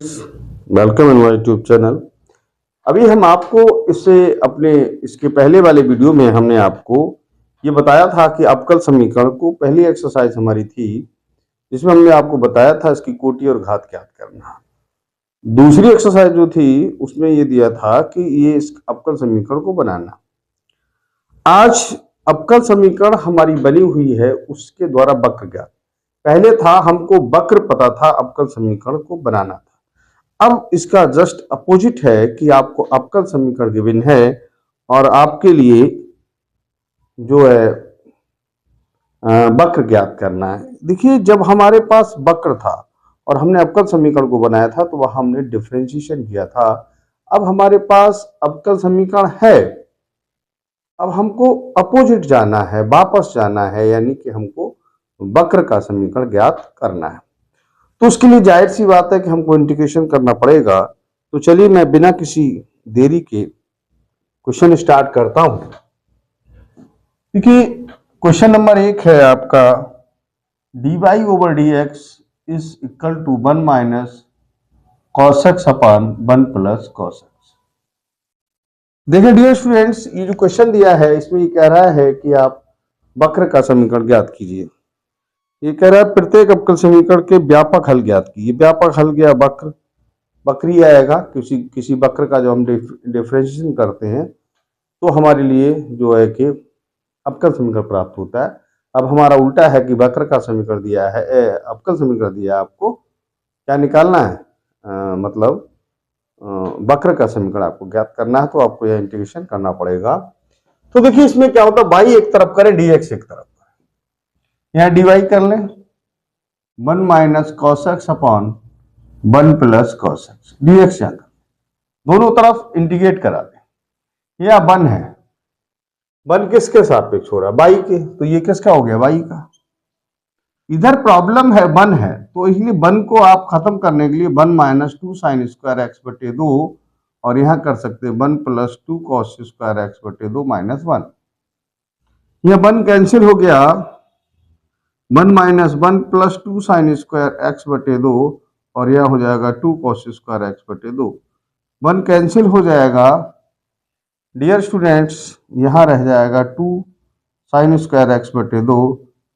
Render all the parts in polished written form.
Welcome in my YouTube channel. अभी हम आपको इसके पहले वाले वीडियो में हमने आपको ये बताया था कि अवकल समीकरण को पहली एक्सरसाइज हमारी थी जिसमें हमने आपको बताया था इसकी कोटि और घात ज्ञात करना। दूसरी एक्सरसाइज जो थी उसमें ये दिया था कि ये इस अवकल समीकरण को बनाना। आज अवकल समीकरण हमारी बनी हुई है उसके द्वारा वक्र ज्ञात। पहले था हमको वक्र पता था, अवकल समीकरण को बनाना था। अब इसका जस्ट अपोजिट है कि आपको अवकल समीकरण गिवन है और आपके लिए जो है वक्र ज्ञात करना है। देखिए, जब हमारे पास वक्र था और हमने अवकल समीकरण को बनाया था तो वह हमने डिफरेंशिएशन किया था। अब हमारे पास अवकल समीकरण है, अब हमको अपोजिट जाना है, वापस जाना है, यानी कि हमको वक्र का समीकरण ज्ञात करना है। तो उसके लिए जाहिर सी बात है कि हमको इंटीग्रेशन करना पड़ेगा। तो चलिए मैं बिना किसी देरी के क्वेश्चन स्टार्ट करता हूं। देखिए, क्वेश्चन नंबर 1 है आपका dy over dx is equal to 1 minus cos x upon 1 plus cos x। देखिए डियर स्टूडेंट्स, ये जो क्वेश्चन दिया है इसमें ये कह रहा है कि आप वक्र का समीकरण ज्ञात कीजिए। ये कह रहा है प्रत्येक अवकल समीकरण के व्यापक हल ज्ञात कीजिए। व्यापक हल गया वक्र, वक्री आएगा। किसी वक्र का जो हम डिफरेंशिएशन करते हैं तो हमारे लिए जो है कि अवकल समीकरण प्राप्त होता है। अब हमारा उल्टा है कि वक्र का समीकरण दिया है, अवकल समीकरण दिया है, आपको क्या निकालना है, मतलब वक्र का समीकरण आपको ज्ञात करना है। तो आपको यह इंटीग्रेशन करना पड़ेगा। तो देखिए इसमें क्या होता है, बाई एक तरफ करें, dx एक तरफ करें, यहाँ डिवाइड कर लें 1 minus cos x upon 1 plus cos x, dx यहाँ दोनों तरफ इंटीग्रेट करा दें। यह 1 है, 1 किसके सापेक्ष हो रहा है, बाई के, तो ये किसका हो गया, बाई का। इधर प्रॉब्लम है 1 है, तो इसलिए 1 को आप खत्म करने के लिए 1 माइनस 2 साइन स्क्वायर एक्स बटे 2, और यहां कर सकते हैं 1 प्लस 2 कॉस स्क्वायर एक्स बटे 2 माइनस 1। यह 1 कैंसिल हो गया, 1 minus 1 plus 2 sine square x बटे 2, और यह हो जाएगा 2 कॉस स्क्वायर एक्स बटे 2। 1 कैंसिल हो जाएगा डियर स्टूडेंट्स, यहां रह जाएगा 2 साइन स्क्वायर एक्स बटे 2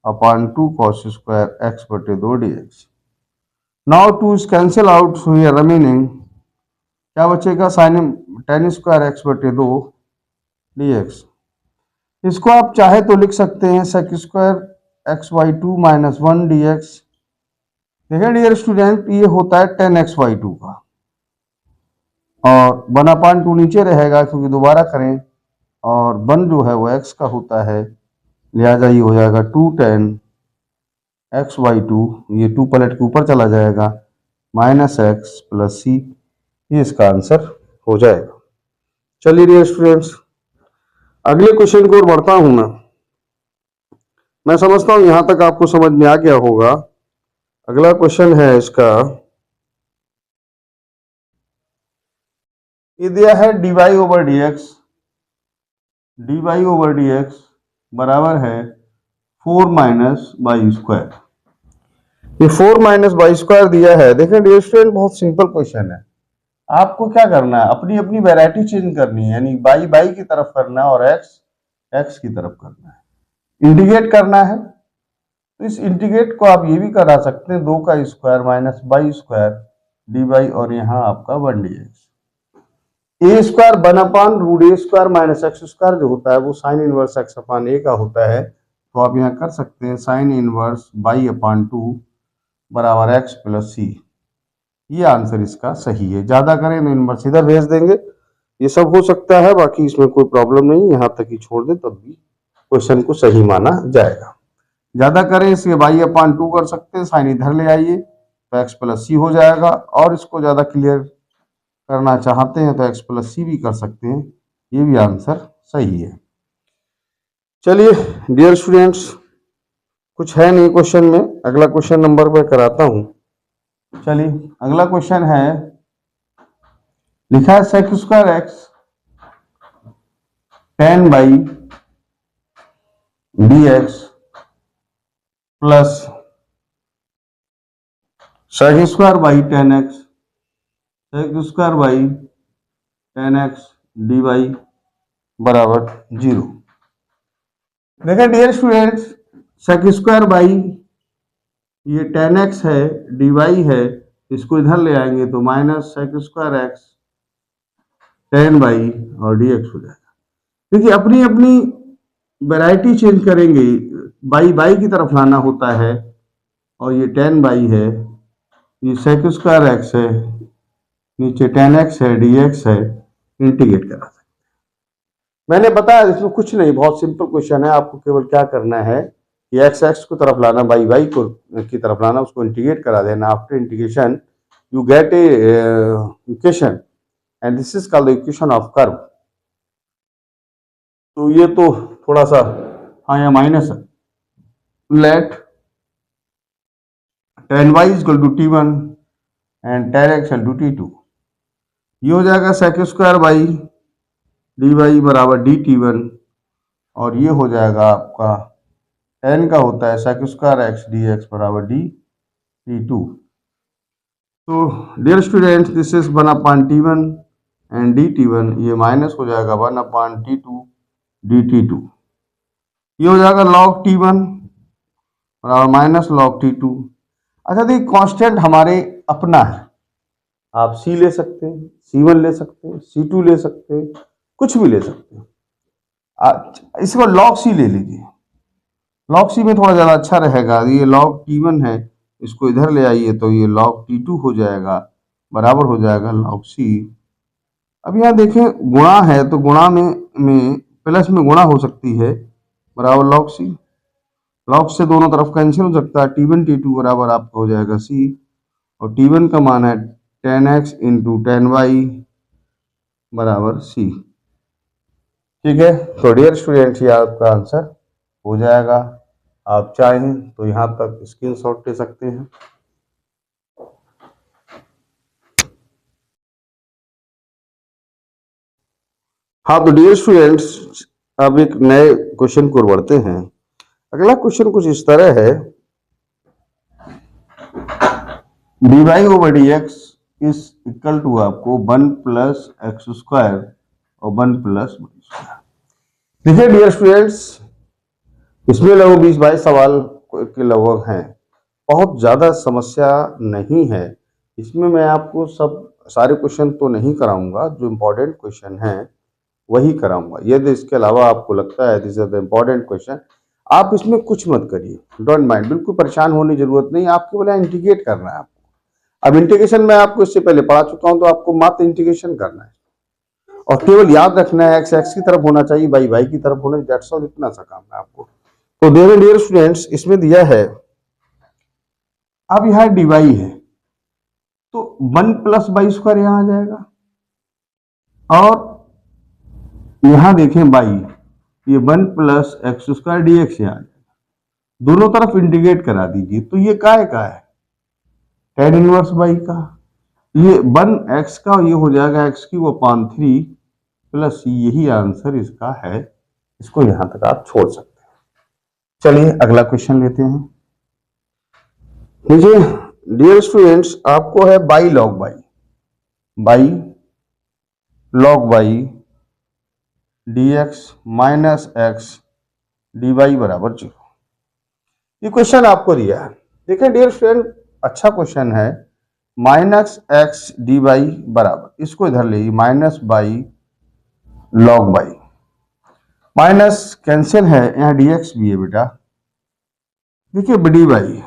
अपॉन 2 cos स्क्वायर एक्स बटे 2 dx। Now 2 is cancel out, so here remaining क्या बचेगा, साइन tan स्क्वायर एक्स बटे 2 dx। इसको आप चाहे तो लिख सकते हैं sec square x by 2 minus 1 dx। देखिए डियर स्टूडेंट, ये होता है tan x बाई 2 का, और 1 अपॉन 2 नीचे रहेगा क्योंकि दोबारा करें, और 1 जो है वो x का होता है, लिहाजा ये हो जाएगा 2 tan x बाई 2, ये 2 पलट के ऊपर चला जाएगा, माइनस एक्स प्लस सी, ये इसका आंसर हो जाएगा। चलिए डियर स्टूडेंट्स, अगले क्वेश्चन की ओर बढ़ता हूं मैं समझता हूं यहां तक आपको समझ में आ गया होगा। अगला क्वेश्चन है इसका, ये दिया है dy over dx, dy over dx बराबर है 4 माइनस बाई स्क्वायर। ये 4 माइनस बाई स्क्वायर दिया है। देखें डियर स्टूडेंट, बहुत सिंपल क्वेश्चन है। आपको क्या करना है, अपनी अपनी वैरायटी चेंज करनी है, यानी बाई बाई की तरफ करना है और एक्स एक्स की तरफ करना है, इंटीग्रेट करना है। तो इस इंटीग्रेट को आप ये भी करा सकते हैं, 2 का square minus by square D by, और यहाँ आपका 1 dx। ए स्क्वायर 1 अपान रूट ए स्क्वायर माइनस एक्स स्क्वायर जो होता है वो साइन इनवर्स एक्स अपान ए का होता है। तो आप यहाँ कर सकते हैं साइन इनवर्स बाई अपान 2 बराबर एक्स प्लस सी। ये आंसर इसका सही है। ज्यादा करें तो इनवर्स इधर भेज देंगे, ये सब हो सकता है, बाकी इसमें कोई प्रॉब्लम नहीं, यहां तक ही छोड़ दे तब भी क्वेश्चन को सही माना जाएगा। ज्यादा करें इसके बाई अपान 2 कर सकते हैं, साइन इधर ले आइए तो एक्स प्लस सी हो जाएगा, और इसको ज्यादा क्लियर करना चाहते हैं तो एक्स प्लस सी भी कर सकते हैं, ये भी आंसर सही है। चलिए डियर स्टूडेंट्स, कुछ है नहीं क्वेश्चन में, अगला क्वेश्चन नंबर मैं कराता हूं। चलिए अगला क्वेश्चन है, लिखा है sec square x tan y d x plus sec square y 10x sec square y tan x d y बराबर 0। देखें dear students, sec square y ये टेन एक्स है, डी वाई है, इसको इधर ले आएंगे तो minus sec square x tan y और डी एक्स हो जाएगा। देखिए अपनी अपनी वैरायटी चेंज करेंगे, बाई बाई की तरफ लाना होता है, और ये टेन बाई है, ये सेक स्क्वायर एक्स है, नीचे टेन एक्स है, डी एक्स है, इंटीग्रेट करा सकते हैं। मैंने बताया इसमें कुछ नहीं, बहुत सिंपल क्वेश्चन है। आपको केवल क्या करना है कि एक्स एक्स को तरफ लाना, बाई बाई को की तरफ लाना, उसको इंटीग्रेट करा देना। After integration you get a equation and this is called the equation of curve. तो ये तो थोड़ा सा हाँ या माइनस है। Let tan y equal to t one and tan x equal to t two. ये हो जाएगा sec square y D y बराबर डी टी वन, और ये हो जाएगा आपका टेन का होता है sec square x D x बराबर डी टी टू। तो dear students this is one upon t one and d t one, ये माइनस हो जाएगा one upon t two d t two. ये हो जाएगा लॉग टी वन बराबर minus log t two. अच्छा देखिए कांस्टेंट हमारे अपना है, आप सी ले सकते हैं, C1 ले सकते हैं, C2 ले सकते हैं, कुछ भी ले सकते हैं। इसको लॉग सी ले लीजिए, लॉग सी में थोड़ा ज़्यादा अच्छा रहेगा। ये लॉग T1 है, इसको इधर ले आइए तो ये लॉग T2 हो जाएगा, बराबर हो जाएगा लॉग सी। अब यहाँ देखें गुणा है तो गुणा में प्लस में गुणा हो सकती है, बराबर लॉग सी। लॉग से दोनों तरफ कैंसिल हो सकता है, T1 T2 बराबर आपका हो जाएगा सी, और T1 का मान है tan x into tan y बराबर सी। ठीक है, तो डियर स्टूडेंट ये आपका आंसर हो जाएगा। आप चाहें तो यहाँ तक स्क्रीनशॉट ले सकते हैं। हाँ तो डियर स्टूडेंट्स अब एक नए क्वेश्चन को बढ़ते हैं। अगला क्वेश्चन कुछ इस तरह है, d y over d x is equal to आपको वन प्लस एक्स स्क्वायर और वन प्लस वाई स्क्वायर। देखिए डियर स्टूडेंट्स इसमें लगभग 20-22 सवाल के लगभग हैं, बहुत ज़्यादा समस्या नहीं है इसमें। मैं आपको सारे क्वेश्चन तो नहीं कराऊंगा, जो इम्पोर्टेंट क्वेश्चन हैं वही कराऊंगा। यदि इसके अलावा आपको लगता है this is the important question, आप इसमें कुछ मत करिए, डोंट माइंड, बिल्कुल परेशान होने की जरूरत नहीं। आपको बोला इंटीग्रेट करना है आपको। अब इंटीग्रेशन मैं आपको इससे पहले पढ़ा चुका हूं, तो आपको मात्र इंटीग्रेशन करना है और केवल याद रखना है एक्स एक्स की तरफ होना चाहिए, वाई वाई की तरफ होना, दैट्स ऑल, इतना सा काम है आपको। तो देखिए डियर स्टूडेंट्स इसमें दिया है, अब यहां डी वाई है तो वन प्लस वाई स्क्वायर यहां आ जाएगा, और यहां देखें बाई, ये one plus x square D x यहाँ आ जाएगा। दोनों तरफ इंटीग्रेट करा दीजिए तो ये का है टेन इनवर्स बाई का, ये वन एक्स का, ये हो जाएगा एक्स की वो अपॉन 3 प्लस यही आंसर इसका है। इसको यहां तक आप छोड़ सकते हैं। चलिए अगला क्वेश्चन लेते हैं। देखिए डियर स्टूडेंट्स आपको है y log y log y d x minus x d y बराबर 0। ये क्वेश्चन आपको दिया है। देखिए डियर स्टूडेंट अच्छा क्वेश्चन है। माइनस एक्स डी वाई बराबर, इसको इधर ले, minus y log y, minus cancel है, यहाँ डी एक्स भी है बेटा। देखिए डी वाई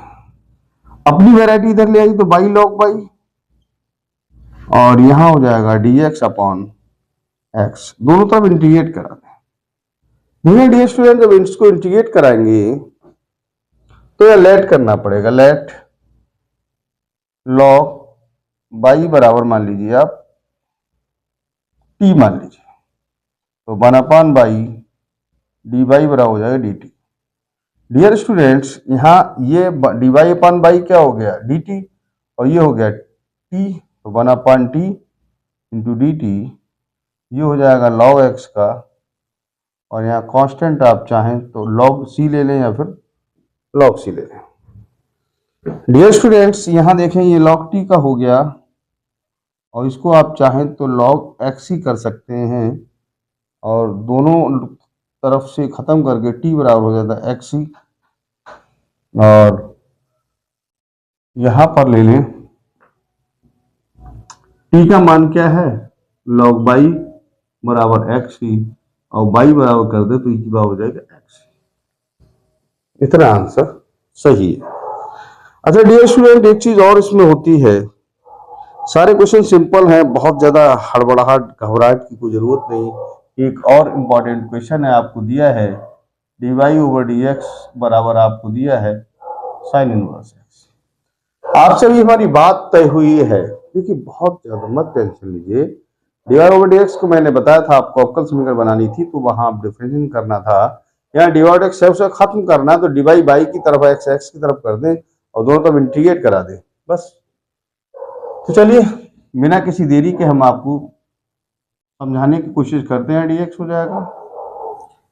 अपनी वेराइटी इधर ले आई तो बाई लॉग बाई, और यहां हो जाएगा डी एक्स अपॉन एक्स, दोनों तरफ इंटीग्रेट करा दें। देखिए डियर स्टूडेंट जब इसको इंटीग्रेट कराएंगे तो यह लेट करना पड़ेगा, लेट लॉग बाई बराबर मान लीजिए आप टी मान लीजिए, तो one upon by D y बराबर हो जाएगा डी टी। डियर स्टूडेंट्स यहाँ ये डी वाई अपॉन बाई क्या हो गया डी टी, और ये हो गया टी, तो one upon T into D T, ये हो जाएगा लॉग एक्स का, और यहाँ कांस्टेंट आप चाहें तो लॉग सी ले लें या फिर लॉग सी ले लें। डियर स्टूडेंट्स यहाँ देखें ये लॉग टी का हो गया, और इसको आप चाहें तो log x ही कर सकते हैं, और दोनों तरफ से खत्म करके t बराबर हो जाता है x ही, और यहां पर ले लें t का मान क्या है, log y बराबर x ही, और y बराबर कर दे तो e की पावर हो जाएगा x। इतना आंसर सही है। अच्छा डियर स्टूडेंट, एक चीज और इसमें होती है, सारे क्वेश्चन सिंपल हैं, बहुत ज्यादा हड़बड़ाहट घबराहट की कोई जरूरत नहीं। एक और इम्पॉर्टेंट क्वेश्चन है, आपको दिया है dy/dx बराबर आपको दिया है sin इनवर्स x। आपसे भी हमारी बात तय हुई है, क्योंकि बहुत ज्यादा मत टेंशन लीजिए। dy/dx को मैंने बताया था आपको अवकल समीकरण बनानी थी, तो वहां आप डिफरेंशिएशन करना था। यहाँ dy/dx से खत्म करना है तो dy y की तरफ x की तरफ कर दें और दोनों तरफ इंटीग्रेट करा दें बस। तो चलिए बिना किसी देरी के हम आपको समझाने की कोशिश करते हैं। dx हो जाएगा,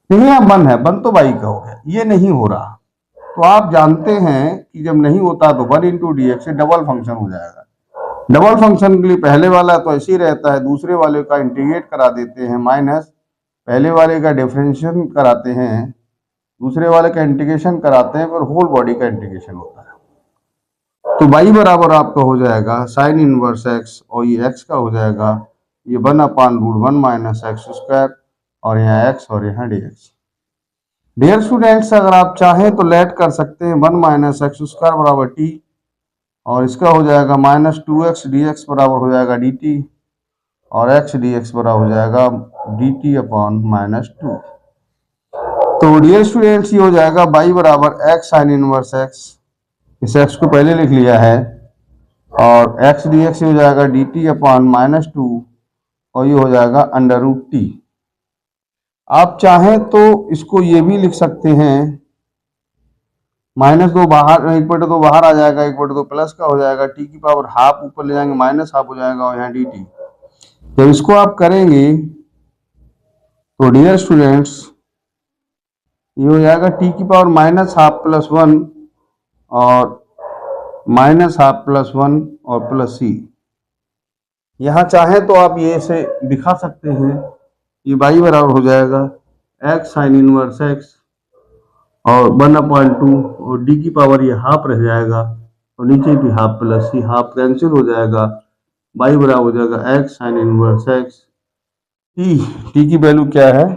नहीं यहाँ बन है, बन तो y का हो गया, ये नहीं हो रहा। तो आप जानते हैं कि जब नहीं होता तो 1 इंटू डी एक्स से डबल फंक्शन हो जाएगा। डबल फंक्शन के लिए पहले वाला तो ऐसे ही रहता है, दूसरे वाले का इंटीग्रेट करा देते हैं, माइनस पहले वाले का डिफरेंशिएशन कराते हैं, दूसरे वाले का इंटीग्रेशन कराते हैं, फिर होल बॉडी का इंटीग्रेशन होता है। तो y बराबर आपका हो जाएगा साइन इनवर्स x, और ये x का हो जाएगा ये 1/√1 माइनस एक्स स्क्वायर, और यहाँ x और यहाँ dx। डियर स्टूडेंट्स, अगर आप चाहें तो लेट कर सकते हैं 1 माइनस एक्स स्क्वायर बराबर t, और इसका हो जाएगा -2x dx बराबर हो जाएगा dt, और x dx बराबर हो जाएगा dt/-2। तो डियर स्टूडेंट्स ये हो जाएगा y बराबर x साइन इनवर्स x, इस x को पहले लिख लिया है, और x dx हो जाएगा dt/-2, और ये हो जाएगा √t। आप चाहें तो इसको ये भी लिख सकते हैं, -2 बाहर, 1/2 बाहर आ जाएगा, 1/2 प्लस का हो जाएगा, t की पावर हाफ ऊपर ले जाएंगे, -हाफ हो जाएगा, और यहाँ dt। जब इसको आप करेंगे तो डियर स्टूडेंट्स ये हो जाएगा t की पावर -हाफ प्लस 1, और -हाफ प्लस 1 और प्लस c। यहाँ चाहें तो आप ये से दिखा सकते हैं, ये y बराबर हो जाएगा x साइन इनवर्स x, और 1/2, और d की पावर ये हाफ रह जाएगा, और नीचे भी half plus c, half cancel हो जाएगा, y बराबर हो जाएगा x sine inverse x। t की वैल्यू क्या है,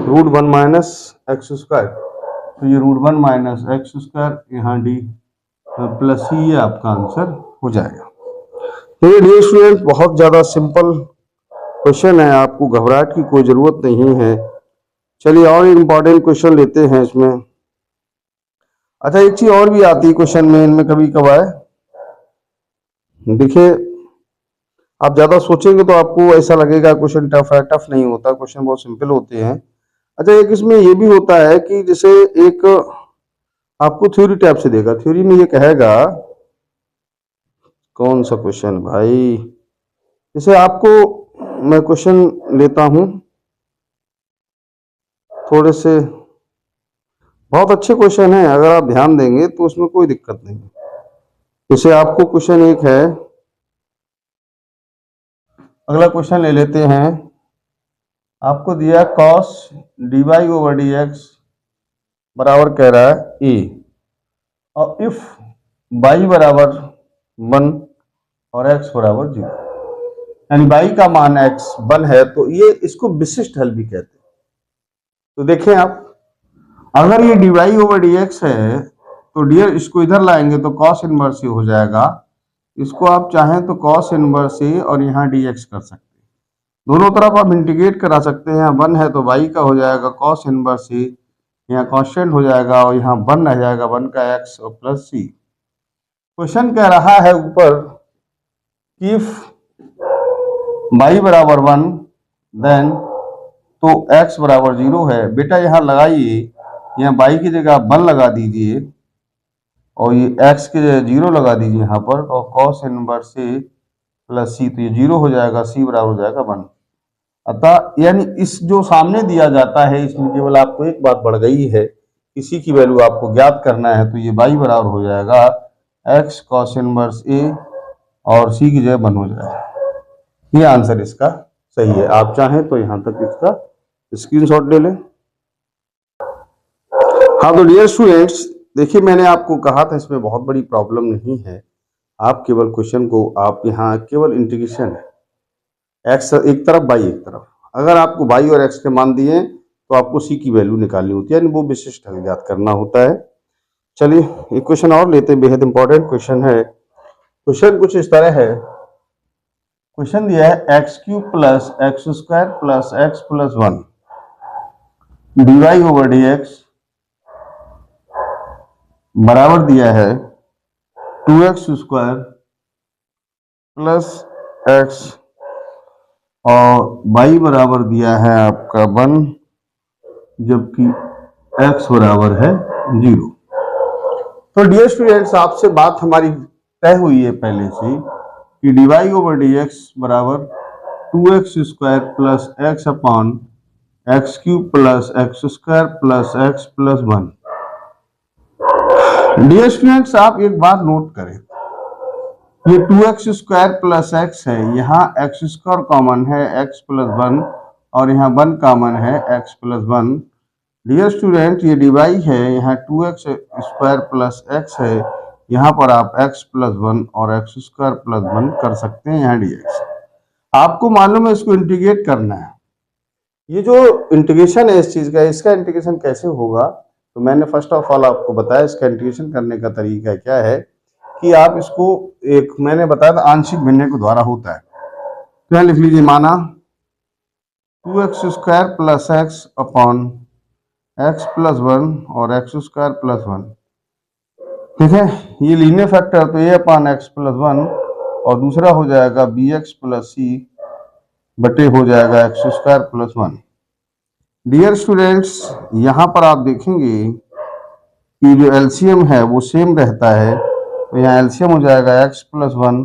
√1 माइनस एक्स स्क्वायर, तो ये √1 माइनस एक्स स्क्वायर, यहाँ d प्लस c, ये आपका आंसर हो जाएगा। तो ये डियर स्टूडेंट बहुत ज़्यादा सिंपल क्वेश्चन है, आपको घबराहट की कोई ज़रूरत नहीं है। चलिए और इम्पॉर्टेंट क्वेश्चन लेते हैं इसमें। अच्छा एक चीज़ और भी आती है क्वेश्चन में, इनमें कभी कभार देखिए आप ज़्यादा सोचेंगे तो आपको ऐसा लगेगा क्वेश्चन टफ है, टफ नहीं होता, क्वेश्चन बहुत सिंपल होते हैं। अच्छा एक इसमें ये भी होता है कि जैसे एक आपको थ्योरी टाइप से देगा, थ्योरी में ये कहेगा, कौन सा क्वेश्चन भाई, जैसे आपको मैं क्वेश्चन लेता हूं, थोड़े से बहुत अच्छे क्वेश्चन है, अगर आप ध्यान देंगे तो उसमें कोई दिक्कत नहीं। जैसे आपको क्वेश्चन एक है, अगला क्वेश्चन ले लेते हैं, आपको दिया cos dy/dx बराबर कह रहा है a, और इफ y बराबर 1 और x बराबर 0, यानी y का मान x 1 है, तो ये इसको विशिष्ट हल भी कहते हैं। तो देखें आप, अगर ये dy/dx है तो डियर इसको इधर लाएंगे तो cos इनवर्स a हो जाएगा, इसको आप चाहें तो cos इनवर्स a और यहाँ dx कर सकते हैं, दोनों तरफ आप इंटीग्रेट करा सकते हैं। यहाँ 1 है तो y का हो जाएगा cos इनवर्स a, यहाँ कांस्टेंट हो जाएगा, और यहाँ 1 रह जाएगा, 1 का x और प्लस c। क्वेश्चन कह रहा है ऊपर कि इफ y बराबर 1 देन तो x बराबर 0 है। बेटा यहाँ लगाइए, यहाँ y की जगह 1 लगा दीजिए, और ये x की जगह 0 लगा दीजिए यहाँ पर, और cos inverse a plus c, तो ये 0 हो जाएगा, c बराबर हो जाएगा 1। अतः यानी इस जो सामने दिया जाता है इसमें केवल आपको एक बात बढ़ गई है, इसी की वैल्यू आपको ज्ञात करना है, तो ये y बराबर हो जाएगा x cos इनवर्स a और सी की जगह 1 हो जाए। ये आंसर इसका सही है। आप चाहें तो यहां तक इसका स्क्रीनशॉट ले लें। हाँ तो डियर स्टूडेंट्स, देखिए मैंने आपको कहा था इसमें बहुत बड़ी प्रॉब्लम नहीं है। आप केवल क्वेश्चन को आप यहाँ केवल इंटीग्रेशन है, एक्स एक तरफ बाई एक तरफ। अगर आपको बाई और एक्स के मान दिए तो आपको सी की वैल्यू निकालनी होती है, यानी वो विशिष्ट ज्ञात करना होता है। चलिए एक क्वेश्चन और लेते हैं, बेहद इंपॉर्टेंट क्वेश्चन है। क्वेश्चन कुछ इस तरह है। क्वेश्चन दिया है x cube plus x square plus x plus 1 d y over d x बराबर दिया है 2x स्क्वायर प्लस एक्स और y बराबर दिया है आपका 1, जबकि x बराबर है 0। तो डियर स्टूडेंट्स, आपसे बात हमारी तय हुई है पहले से कि d y over d x बराबर 2x square plus x upon x cube plus x square plus x plus 1। Dear students, आप एक बात नोट करें, ये 2x स्क्वायर प्लस एक्स है, यहाँ एक्स स्क्वायर कॉमन है x प्लस 1 और यहाँ 1 कॉमन है x प्लस 1। डियर स्टूडेंट, ये डिवाई है, यहाँ 2x स्क्वायर प्लस एक्स है, यहाँ पर आप x प्लस 1 और x स्क्वायर प्लस 1 कर सकते हैं, यहाँ dx। आपको मालूम है इसको इंटीग्रेट करना है। ये जो इंटीग्रेशन है इस चीज का, इसका इंटीग्रेशन कैसे होगा, तो मैंने फर्स्ट ऑफ ऑल आपको बताया इसका इंटीग्रेशन करने का तरीका क्या है कि आप इसको एक मैंने बताया था आंशिक भिन्न के द्वारा होता है। तो यहाँ लिख लीजिए, माना 2x square plus x upon x plus 1 और एक्स स्क्वायर प्लस 1। ठीक है, ये लीनियर फैक्टर, तो ये अपॉन एक्स प्लस 1 और दूसरा हो जाएगा बी एक्स प्लस सी बटे हो जाएगा x square plus 1। Dear students, यहाँ पर आप देखेंगे कि जो एलसीएम है वो सेम रहता है, तो यहाँ एलसीएम हो जाएगा x प्लस 1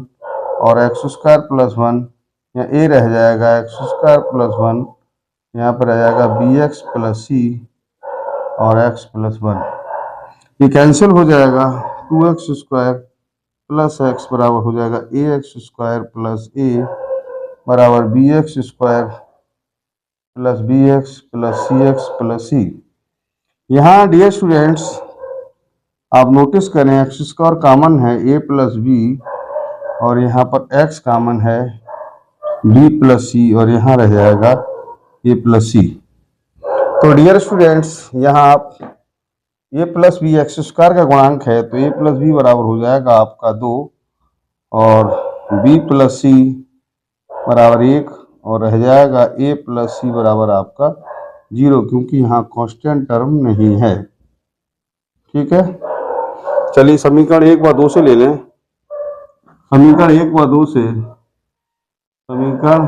और एक्स स्क्वायर प्लस 1, यहाँ a रह जाएगा एक्स स्क्वायर प्लस 1, यहाँ पर आ जाएगा बी एक्स प्लस सी और x प्लस 1। ये कैंसिल हो जाएगा, 2x स्क्वायर प्लस एक्स बराबर हो जाएगा a x square plus a बराबर b x square plus b x plus सी एक्स प्लस सी। यहाँ डियर स्टूडेंट्स आप नोटिस करें, एक्स स्क्वायर कॉमन है a प्लस बी और यहाँ पर x कॉमन है b प्लस सी और यहाँ रह जाएगा a प्लस सी। तो डियर स्टूडेंट्स, यहाँ आप a plus b x square का गुणांक है, तो a प्लस बी बराबर हो जाएगा आपका 2 और b प्लस सी बराबर 1 और रह जाएगा a प्लस सी बराबर आपका 0, क्योंकि यहाँ कांस्टेंट टर्म नहीं है। ठीक है, चलिए समीकरण 1 व 2 से ले लें। समीकरण 1 व 2 से, समीकरण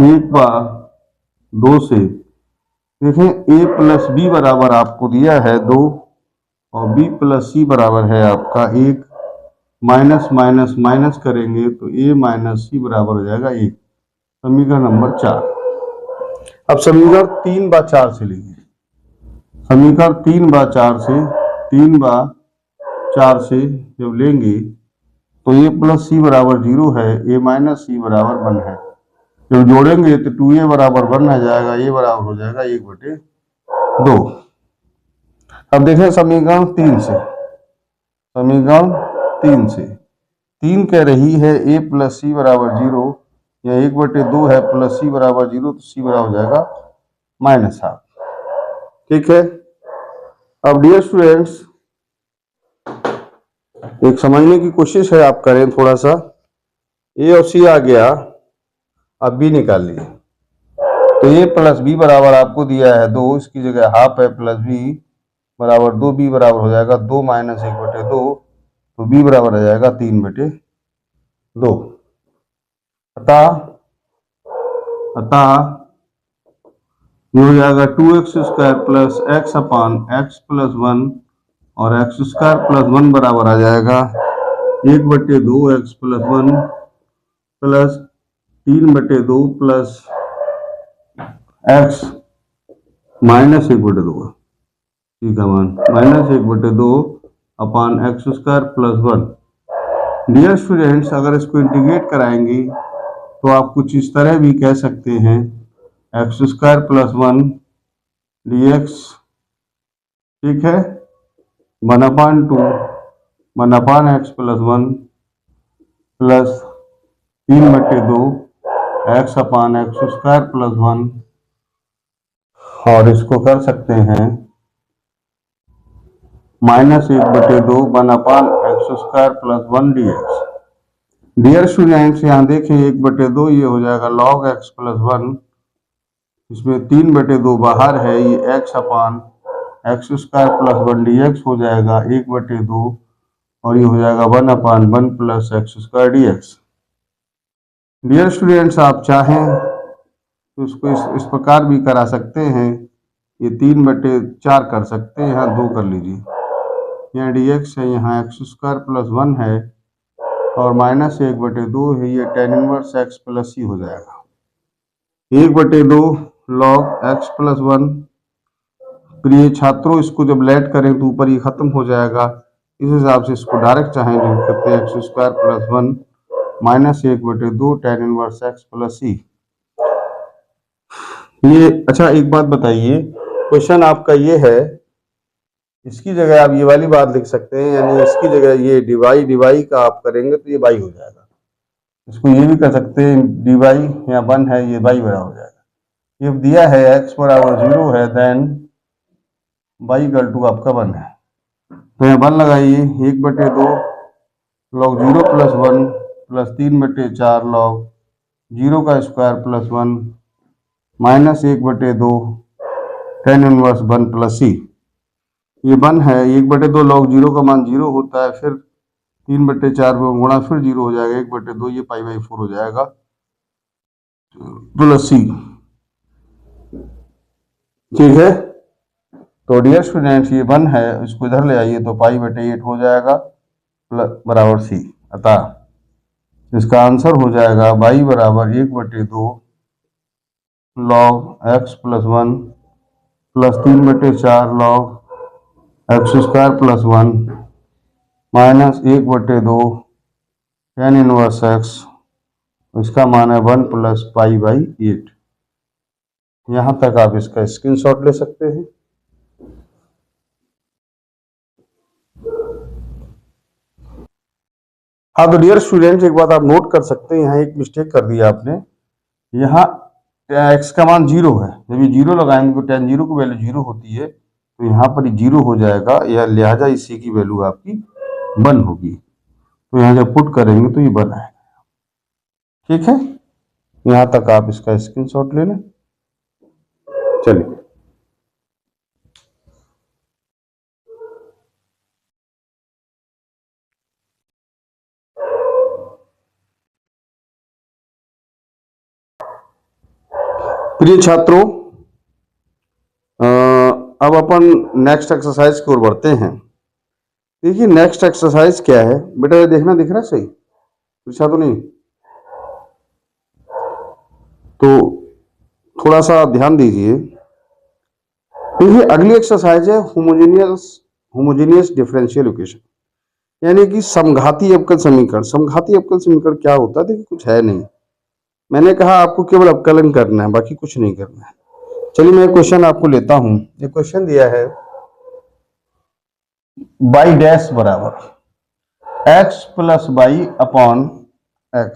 1 व 2 से देखें, a प्लस बी बराबर आपको दिया है 2 और b प्लस सी बराबर है आपका 1। माइनस माइनस माइनस करेंगे तो a माइनस सी बराबर हो जाएगा 1। समीकरण नंबर 4। अब समीकरण 3 व 4 से लीजिए। समीकरण 3 व 4 से, 3 व 4 से जब लेंगे तो a प्लस सी बराबर 0 है, a माइनस सी बराबर 1 है। जब जोड़ेंगे तो 2a बराबर 1 आ जाएगा, a बराबर हो जाएगा 1/2। अब देखें समीकरण 3 से, समीकरण 3 से 3 कह रही है a प्लस सी बराबर 0, या 1/2 है, प्लस सी बराबर 0 तो सी बराबर हो जाएगा -12। ठीक है, अब डियर स्टूडेंट्स एक समझने की कोशिश है, आप करें थोड़ा सा। ए और सी आ गया, अब बी निकाल लिए। तो ए प्लस बी बराबर आपको दिया है 2, इसकी जगह हाफ है, प्लस बी बराबर 2, बी बराबर हो जाएगा 2 माइनस 1/2, तो बी बराबर हो जाएगा 3/2। अतः ये हो जाएगा 2x square plus x upon x plus 1 और एक्स स्क्वायर प्लस 1 बराबर आ जाएगा 1/2 x plus 1 plus 3/2 plus x minus 1/2, ठीक है मान -1/2 upon x square plus 1। Dear students, अगर इसको इंटीग्रेट कराएंगे तो आप कुछ इस तरह भी कह सकते हैं x² + 1 dx, ठीक है, 1/2 1/x+1 प्लस 3/2 x/x² + 1, और इसको कर सकते हैं -1/2 1/x² + 1 dx। डियर स्टूडेंट्स, यहाँ देखें 1/2 ये हो जाएगा log x+1, इसमें 3/2 बाहर है, ये x/x² + 1 dx हो जाएगा 1/2, और ये हो जाएगा 1/1 + x² dx। डियर स्टूडेंट्स, आप चाहें तो इसको इस प्रकार भी करा सकते हैं, ये 3/4 कर सकते हैं, यहाँ 2 कर लीजिए, यहाँ dx है, यहाँ x² + 1 है, और -1/2 है, ये tan 1x + c हो जाएगा 1/2 log x+1। प्रिय छात्रों, इसको जब लेट करें तो ऊपर ये खत्म हो जाएगा, इस हिसाब से इसको डायरेक्ट चाहें लिख सकते हैं x² + 1 -1/2 tan 1x + c। ये अच्छा, एक बात बताइए, क्वेश्चन आपका ये है, इसकी जगह आप ये वाली बात लिख सकते हैं, यानी इसकी जगह ये डिवाई का आप करेंगे तो ये बाई हो जाएगा। इसको ये भी कर सकते हैं dy, यहाँ 1 है, ये बाई बराबर हो जाएगा। ये दिया है x = 0 है, देन y = आपका 1 है, तो यहाँ 1 लगाइए, 1/2 log 0 + 1 प्लस 3/4 log 0 का स्क्वायर + 1 -1/2 tan 1 + c। ये 1 है, 1/2 log 0 का मान 0 होता है, फिर 3/4 में गुणा, फिर 0 हो जाएगा 1/2, ये π/4 हो जाएगा + c, ठीक है। तो डियर स्टूडेंट्स, ये 1 है, इसको इधर ले आइए तो π/8 हो जाएगा बराबर c। अतः इसका आंसर हो जाएगा y = 1/2 log x+1 plus 3/4 log x² + 1 -1/2 tan 1x, इसका मान है 1 + π/8। यहां तक आप इसका स्क्रीनशॉट ले सकते हैं। हाँ, तो डियर स्टूडेंट्स, एक बात आप नोट कर सकते हैं, यहाँ एक मिस्टेक कर दी आपने, यहाँ x का मान 0 है, जब ये 0 लगाएंगे तो tan 0 की वैल्यू 0 होती है, तो यहाँ पर 0 हो जाएगा, या लिहाजा इसी की वैल्यू आपकी 1 होगी, तो यहाँ जब पुट करेंगे तो ये 1 आएगा, ठीक है। यहाँ तक आप इसका स्क्रीनशॉट ले लें। चलिए, प्रिय छात्रों, अब अपन नेक्स्ट एक्सरसाइज की ओर बढ़ते हैं। देखिए, नेक्स्ट एक्सरसाइज क्या है बेटा, ये देखना, दिख रहा है सही, पूछा तो नहीं? तो थोड़ा सा ध्यान दीजिए। देखिए, अगली एक्सरसाइज है होमोजेनियस डिफरेंशियल इक्वेशन, यानी कि समघाती अवकल समीकरण। समघाती अवकल समीकरण क्या होता है? देखिए, कुछ है नहीं, मैंने कहा आपको केवल अवकलन करना है, बाकी कुछ नहीं करना है। चलिए, मैं क्वेश्चन आपको लेता हूं। ये क्वेश्चन दिया है y डैश बराबर x + y/x।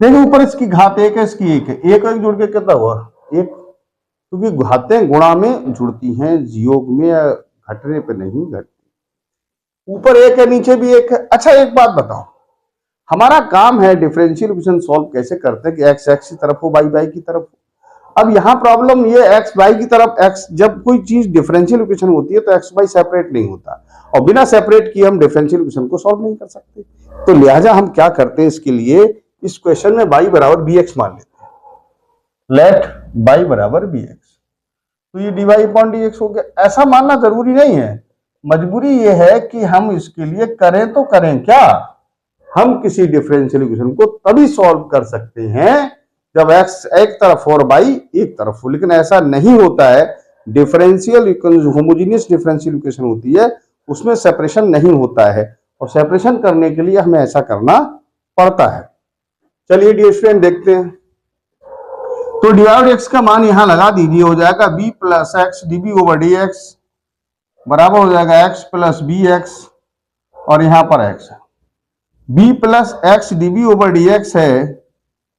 देखिए, ऊपर इसकी घात 1 है, इसकी 1 है, 1 1 जुड़ के कितना हुआ 1, क्योंकि घातें गुणा में जुड़ती हैं, योग में या घटने पे नहीं घटती। ऊपर 1 है, नीचे भी 1 है। अच्छा, एक बात बताओ, हमारा काम है डिफरेंशियल इक्वेशन सॉल्व कैसे करते हैं कि x x की तरफ हो, y y की तरफ हो। अब यहाँ प्रॉब्लम ये x y की तरफ, x जब कोई चीज डिफरेंशियल इक्वेशन होती है तो x y सेपरेट नहीं होता, और बिना सेपरेट किए हम डिफरेंशियल इक्वेशन को सॉल्व नहीं कर सकते। तो लिहाजा हम क्या करते हैं, इसके लिए इस क्वेश्चन में y = bx मान लेते हैं। लेट y = bx, तो ये dy/dx हो गया। ऐसा मानना जरूरी नहीं है, मजबूरी ये है कि हम इसके लिए करें तो करें क्या, हम किसी डिफरेंशियल इक्वेशन को तभी सॉल्व कर सकते हैं जब x एक तरफ और y एक तरफ हो, लेकिन ऐसा नहीं होता है। डिफरेंशियल होमोजेनियस डिफरेंशियल इक्वेशन होती है, उसमें सेपरेशन नहीं होता है, और सेपरेशन करने के लिए हमें ऐसा करना पड़ता है। चलिए डियर स्टूडेंट देखते हैं। तो डिवाइड एक्स का मान यहां लगा दीजिए, हो जाएगा b plus x dB over d x बराबर हो जाएगा x प्लस बी एक्स, और यहां पर x है b plus x dB over d x है,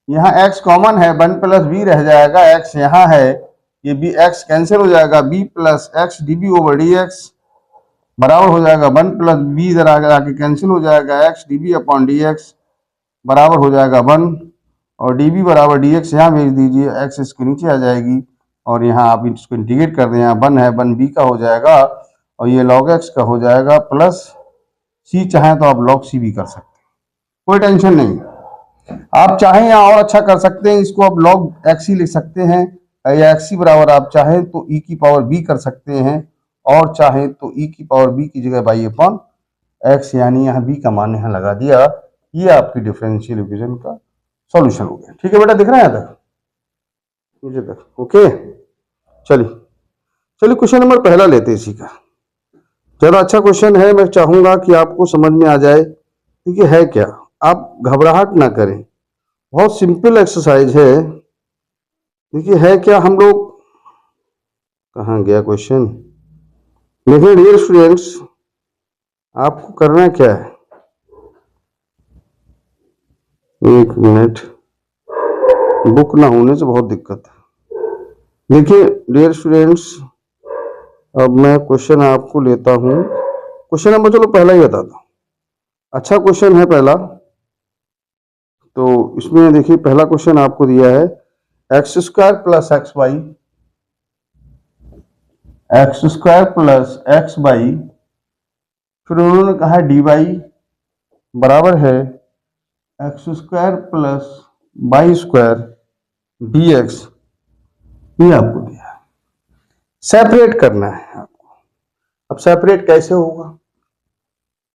यहाँ x कॉमन है, 1 प्लस बी रह जाएगा, x यहाँ है, ये बी एक्स कैंसिल हो जाएगा, b plus x dB over d x बराबर हो जाएगा 1 प्लस बी इधर आके कैंसिल हो जाएगा, x dB upon d x बराबर हो जाएगा 1, और db बराबर dx यहाँ भेज दीजिए, x इसके नीचे आ जाएगी, और यहाँ आप इसको इंटीग्रेट कर दें, यहाँ 1 है, 1b का हो जाएगा, और ये log x का हो जाएगा, प्लस c चाहें तो आप log c भी कर सकते हैं, कोई टेंशन नहीं। आप चाहें यहाँ और अच्छा कर सकते हैं, इसको आप log x ही लिख सकते हैं, या x बराबर आप चाहें तो e की पावर b कर सकते हैं, और चाहें तो e की पावर b की जगह बाई अपॉन x, यानी यहाँ b का मान यहाँ लगा दिया। ये आपकी डिफरेंशियल इक्वेशन का सॉल्यूशन हो गया। ठीक है बेटा, दिख रहा है यहाँ तक, मुझे तक ओके। चलिए क्वेश्चन नंबर पहला लेते हैं इसी का। ज़्यादा अच्छा क्वेश्चन है, मैं चाहूंगा कि आपको समझ में आ जाए। देखिए है क्या, आप घबराहट ना करें, बहुत सिंपल एक्सरसाइज है। देखिए है क्या, हम लोग कहाँ गया क्वेश्चन। देखिए डियर स्टूडेंट्स, आपको करना क्या है, एक मिनट, बुक ना होने से बहुत दिक्कत है। देखिए डियर स्टूडेंट्स, अब मैं क्वेश्चन आपको लेता हूं, क्वेश्चन नंबर चलो पहला ही बताता हूं। अच्छा क्वेश्चन है पहला, तो इसमें देखिए पहला क्वेश्चन आपको दिया है x square plus x by, x square plus x by, फिर उन्होंने कहा डी वाई बराबर है x square plus by square D x, ये आपको दिया है। सेपरेट करना है आपको। अब सेपरेट कैसे होगा,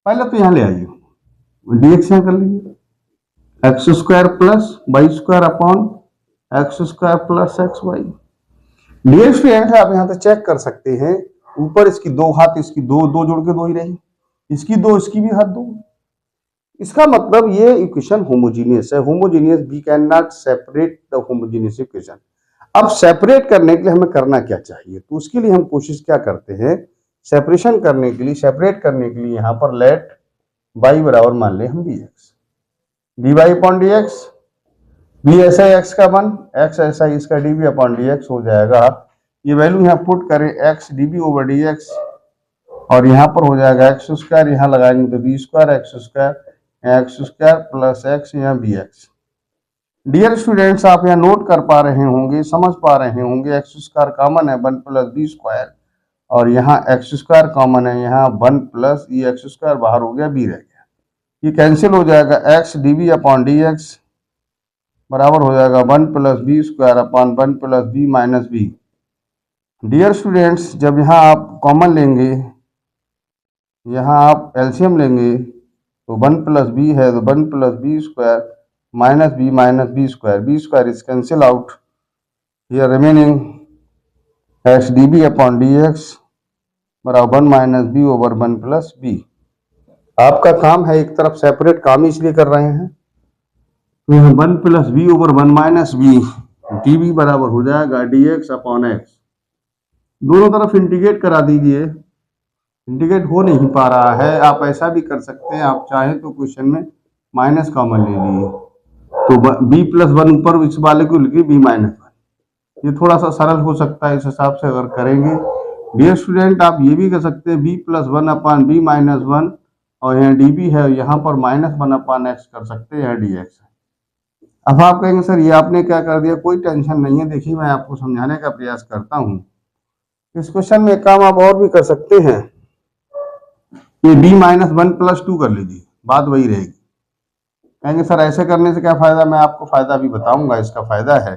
पहले तो यहां ले आइए, डी एक्स यहां कर लीजिए, x square plus by square upon x square plus x by. Dear student आप यहां से चेक कर सकते हैं, ऊपर इसकी दो हाथ, इसकी दो दो जोड़ के दो ही रही, इसकी दो, इसकी भी हाथ दो। इसका मतलब ये इक्वेशन होमोजीनियस है। Homogeneous, we can not separate the homogeneous equation. अब सेपरेट करने के लिए हमें करना क्या चाहिए, तो उसके लिए हम कोशिश क्या करते हैं, सेपरेशन करने के लिए, सेपरेट करने के लिए यहाँ पर लेट बाई बराबर मान ले हम d x, d y upon d x, b ऐसा एक्स का 1, एक्स ऐसा इसका d b upon d x हो जाएगा। ये वैल्यू यहाँ पुट करें, x d b over d x, और यहाँ पर हो जाएगा एक्स स्क्वायर, यहाँ लगाएंगे तो b square x square plus x यहाँ बी एक्स। डियर स्टूडेंट्स आप यहाँ नोट कर पा रहे होंगे, समझ पा रहे होंगे, एक्स स्क्वायर कॉमन है 1 प्लस बी स्क्वायर, और यहाँ एक्स स्क्वायर कॉमन है, यहाँ 1 प्लस ये एक्स स्क्वायर बाहर हो गया, बी रह गया, ये कैंसिल हो जाएगा, x d b upon d x बराबर हो जाएगा 1 plus b square upon 1 plus b minus b. Dear students जब यहाँ आप कॉमन लेंगे, यहाँ आप एलसीएम लेंगे, तो 1 प्लस बी है तो 1 plus b square minus b square is cancel out, here remaining x d b upon d x बराबर 1 minus b over 1 plus b. आपका काम है, एक तरफ सेपरेट काम इसलिए कर रहे हैं, तो यहाँ 1 plus b over 1 minus b d b बराबर हो जाएगा डी एक्स अपॉन एक्स। दोनों तरफ इंटीग्रेट करा दीजिए, इंटीग्रेट हो नहीं पा रहा है, आप ऐसा भी कर सकते हैं, आप चाहें तो क्वेश्चन में माइनस कॉमन ले लिए, तो b प्लस 1 ऊपर इस वाले को लिखिए b माइनस 1, ये थोड़ा सा सरल हो सकता है इस हिसाब से अगर करेंगे। डियर स्टूडेंट आप ये भी कर सकते हैं b प्लस 1 अपान b माइनस 1, और यहाँ db है, यहाँ पर माइनस 1 अपान x कर सकते हैं, यहाँ dx है। अब आप कहेंगे सर ये आपने क्या कर दिया, कोई टेंशन नहीं है, देखिए मैं आपको समझाने का प्रयास करता हूँ। इस क्वेश्चन में काम आप और भी कर सकते हैं, ये b माइनस 1 प्लस 2 कर लीजिए, बात वही रहेगी। कहेंगे सर ऐसे करने से क्या फायदा, मैं आपको फायदा भी बताऊंगा। इसका फायदा है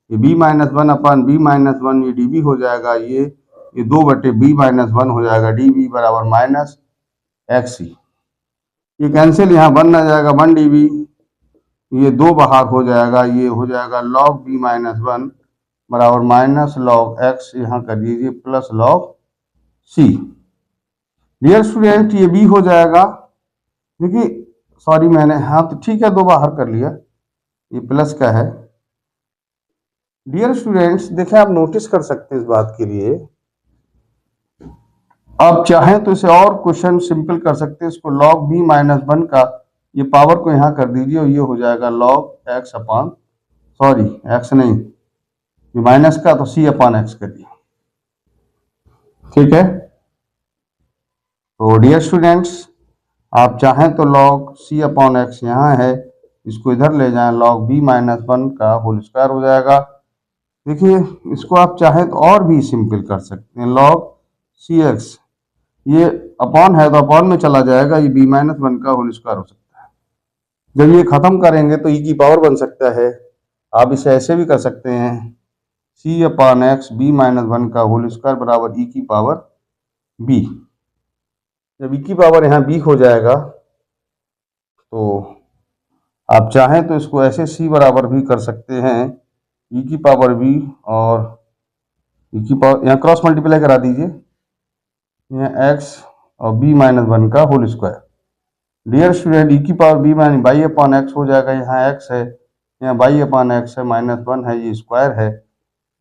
ये b माइनस 1 अपान b माइनस 1, ये db हो जाएगा, ये 2 बटे b माइनस 1 हो जाएगा, db बराबर माइनस xc, ये कैंसिल, यहाँ 1 आ जाएगा 1 db, ये 2 बाहर हो जाएगा, ये हो जाएगा log b माइनस 1 बराबर माइनस log x, यहाँ कर दीजिए plus log c। Dear student ये b हो जाएगा, देखिए सॉरी मैंने, हाँ तो ठीक है, दो बाहर कर लिया, ये प्लस का है। डियर स्टूडेंट्स देखिए, आप नोटिस कर सकते हैं इस बात के लिए, आप चाहें तो इसे और क्वेश्चन सिंपल कर सकते हैं। इसको log b माइनस वन का ये पावर को यहाँ कर दीजिए और ये हो जाएगा log x अपान, सॉरी x नहीं, ये माइनस का तो c अपान एक्स करिए, ठीक है। तो डियर स्टूडेंट्स आप चाहें तो log c अपॉन एक्स यहाँ है, इसको इधर ले जाएं, log b माइनस वन का होल स्क्वायर हो जाएगा। देखिए इसको आप चाहें तो और भी सिंपल कर सकते हैं, log सी एक्स, ये अपॉन है तो अपॉन में चला जाएगा, ये b माइनस वन का होल स्क्वायर हो सकता है। जब ये खत्म करेंगे तो e की पावर बन सकता है। आप इसे ऐसे भी कर सकते हैं, c upon x b minus one का होल स्क्वायर बराबर e की पावर b। जब e की पावर यहाँ b हो जाएगा तो आप चाहें तो इसको ऐसे c बराबर भी कर सकते हैं, e की पावर b और e की पावर, यहाँ क्रॉस मल्टीप्लाई करा दीजिए, यहाँ x और b माइनस वन का whole square. Dear student e की power b minus y upon x हो जाएगा, यहाँ x है, यहाँ बाई अपॉन एक्स है, माइनस वन है, ये स्क्वायर है,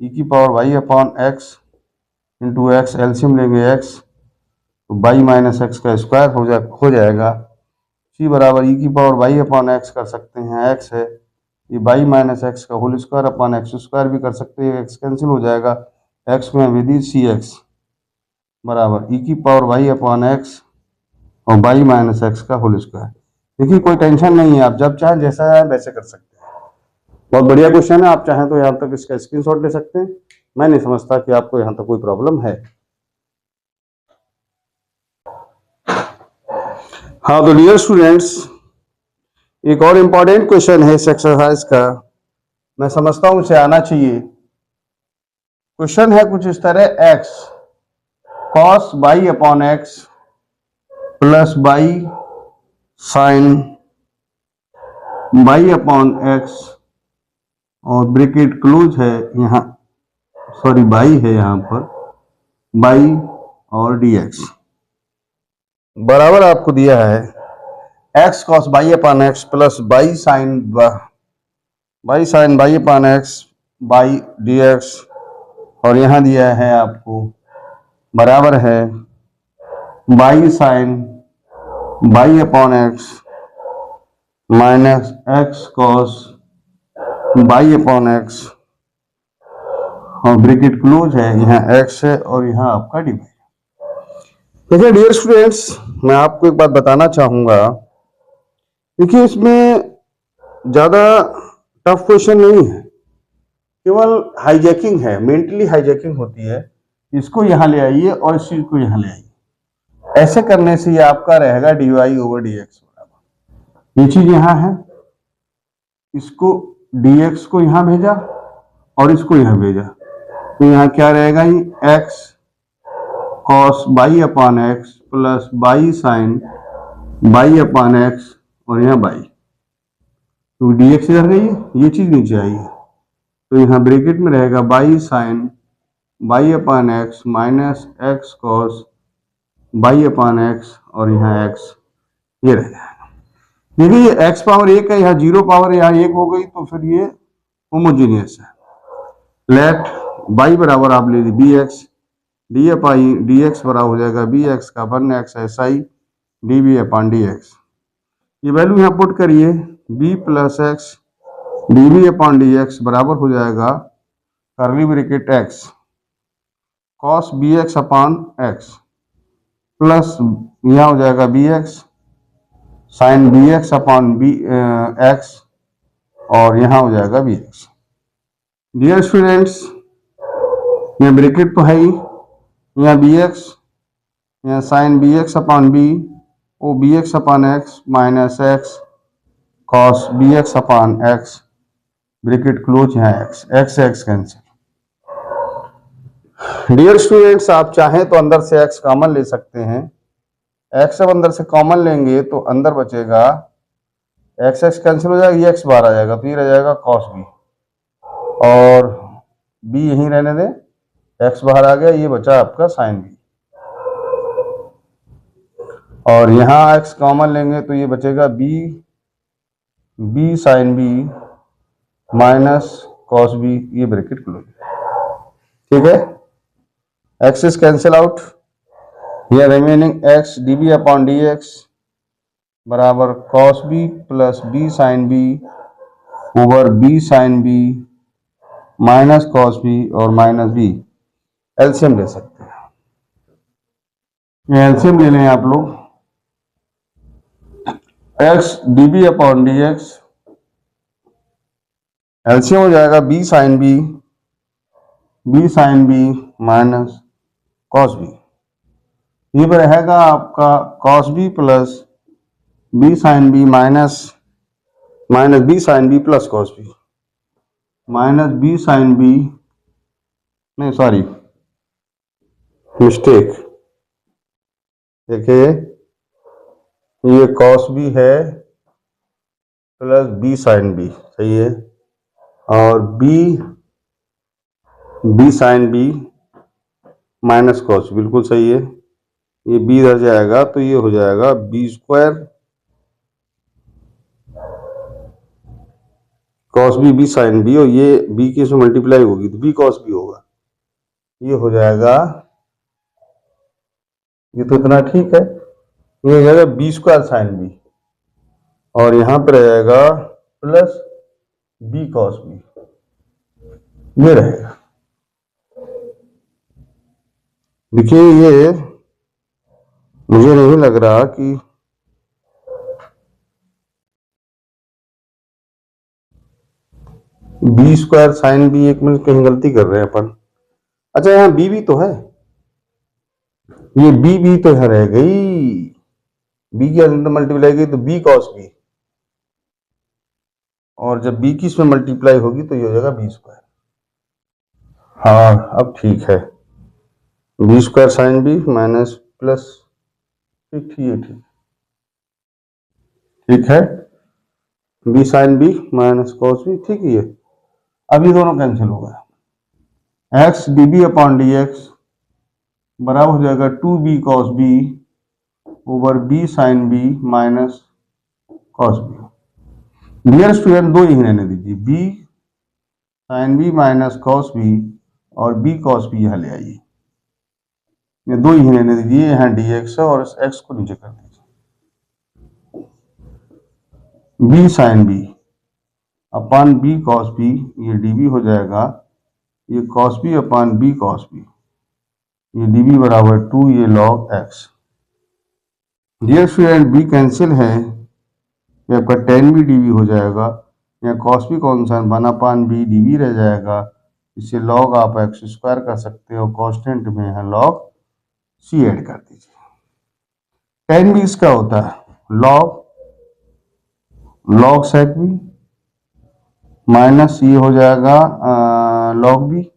e की power y upon x into x, एल्सियम लेंगे x तो बाई माइनस एक्स का स्क्वायर हो जाएगा। c बराबर e की पावर बाई अपॉन एक्स कर सकते हैं, x है, ये बाई माइनस एक्स का whole square upon x square भी कर सकते हैं, x कैंसिल हो जाएगा, x में विधि सी एक्स बराबर e की पावर बाई अपॉन एक्स और बाई माइनस एक्स का होल स्क्वायर। देखिए कोई टेंशन नहीं है, आप जब चाहें जैसा चाहें वैसे कर सकते हैं। बहुत बढ़िया क्वेश्चन है, आप चाहें तो यहाँ तक इसका स्क्रीनशॉट ले सकते हैं। मैं नहीं समझता कि आपको यहाँ तक कोई प्रॉब्लम है। हाँ तो डियर स्टूडेंट्स एक और इम्पॉर्टेंट क्वेश्चन है इस एक्सरसाइज का, मैं समझता हूं इसे आना चाहिए। क्वेश्चन है कुछ इस तरह, x cos by upon x plus by sine by upon x और ब्रैकेट क्लोज है यहाँ, सॉरी बाई है यहाँ पर, बाई और dx बराबर आपको दिया है x cos by upon x plus by sine by upon x by dx और यहाँ दिया है आपको बराबर है by sine by upon X minus X cos by upon x और ब्रैकेट क्लोज है, यहाँ x है और यहाँ आपका dy। देखिए डियर स्टूडेंट्स मैं आपको एक बात बताना चाहूंगा, देखिए इसमें ज़्यादा टफ क्वेश्चन नहीं है, केवल हाईजैकिंग है, मेंटली हाईजैकिंग होती है। इसको यहाँ ले आइए और इस चीज को यहाँ ले आइए, ऐसे करने से ये आपका रहेगा dy ओवर dx बराबर, ये चीज यहाँ है, इसको dx को यहाँ भेजा और इसको यहाँ भेजा, तो यहाँ क्या रहेगा, ये x cos by upon x plus by sine by upon x और यहाँ बाई, तो dx इधर गई, ये चीज नीचे आई है, तो यहाँ ब्रैकेट में रहेगा by sine by upon X minus X cos by upon x और यहाँ x ये रह जाएगा। देखिए ये x पावर एक है, यहाँ जीरो पावर यहाँ एक हो गई, तो फिर ये होमोजीनियस है। लेट बाई बराबर आप ले लीजिए b x d f i d x बराबर हो जाएगा बी एक्स का one x s i d b upon d x, ये वैल्यू यहाँ पुट करिए, b plus x d b upon d x बराबर हो जाएगा curly bracket x cos B x upon x plus यहाँ हो जाएगा b x sine B x upon b x और यहाँ हो जाएगा बी एक्स। डियर स्टूडेंट्स यहाँ ब्रैकेट तो है ही, यहाँ बी एक्स, यहाँ sine B x upon B O B x upon X minus X cos B x upon X bracket close, यहाँ X X cancel. Dear students आप चाहें तो अंदर से x कॉमन ले सकते हैं, x अब अंदर से कॉमन लेंगे तो अंदर बचेगा x x कैंसिल हो जाएगा, ये x बाहर आ जाएगा, तो ये रह जाएगा cos b और b यहीं रहने दें, x बाहर आ गया, ये बचा आपका sin b और यहाँ x कॉमन लेंगे तो ये बचेगा b sine b minus cos b, ये ब्रैकेट क्लोज। ठीक है, x इज कैंसिल आउट, ये रिमेनिंग x db अपॉन dx बराबर cos b plus b sine b over b sine b minus cos b और माइनस बी। एलसीएम ले सकते हैं, एलसीएम ले लें आप लोग। x db अपॉन dx एलसीएम हो जाएगा b sine b minus cos b. ये पर रहेगा आपका cos b plus b sine b minus b sine b plus cos b minus b sine b, नहीं सॉरी मिस्टेक, देखिए ये कॉस बी है प्लस बी साइन बी, सही है, और b sine b minus cos, बिल्कुल सही है। ये बी इधर जाएगा तो ये हो जाएगा b square cos b sine b, और ये बी की इसमें मल्टीप्लाई होगी तो बी कॉस बी होगा, ये हो जाएगा, ये तो इतना ठीक है, ये हो जाएगा बी स्क्वायर साइन बी और यहां पर रहेगा प्लस बी कॉस बी, ये रहेगा। देखिए ये मुझे नहीं लग रहा कि बी स्क्वायर साइन बी, एक मिनट कहीं गलती कर रहे हैं अपन। अच्छा यहाँ बी भी तो है, ये बी तो यहाँ रह गई, बी की अंदर मल्टीप्लाई गई तो बी कॉस बी, और जब बी की इसमें मल्टीप्लाई होगी तो ये हो जाएगा बी स्क्वायर। हाँ अब ठीक है, b square sine b minus plus, ठीक है, b sine b minus cos b, ठीक ही है। अब ये दोनों कैंसिल हो गया, x d b upon d x बराबर हो जाएगा 2b cos b over b sine b minus cos b. Dear student दो ही रहने दीजिए, b sine b minus cos b और बी कॉस बी यहाँ ले आइए, ये दो ही रहने दीजिए, यहाँ डी एक्स है और इस एक्स को नीचे कर दीजिए, b sine b upon b cos b, ये डी बी हो जाएगा, ये cos b upon b cos b, ये डी बी बराबर 2 ये log x. Dear student b cancel है, ये आपका 10 बी डी बी हो जाएगा, यहाँ कॉस बी कौन सा 1 अपान बी डी बी रह जाएगा, इसे लॉग आप एक्स स्क्वायर कर सकते हो, कॉन्स्टेंट में है लॉग सी ऐड कर दीजिए। 10 बी इसका होता है लॉग सेक बी माइनस ये हो जाएगा लॉग बी,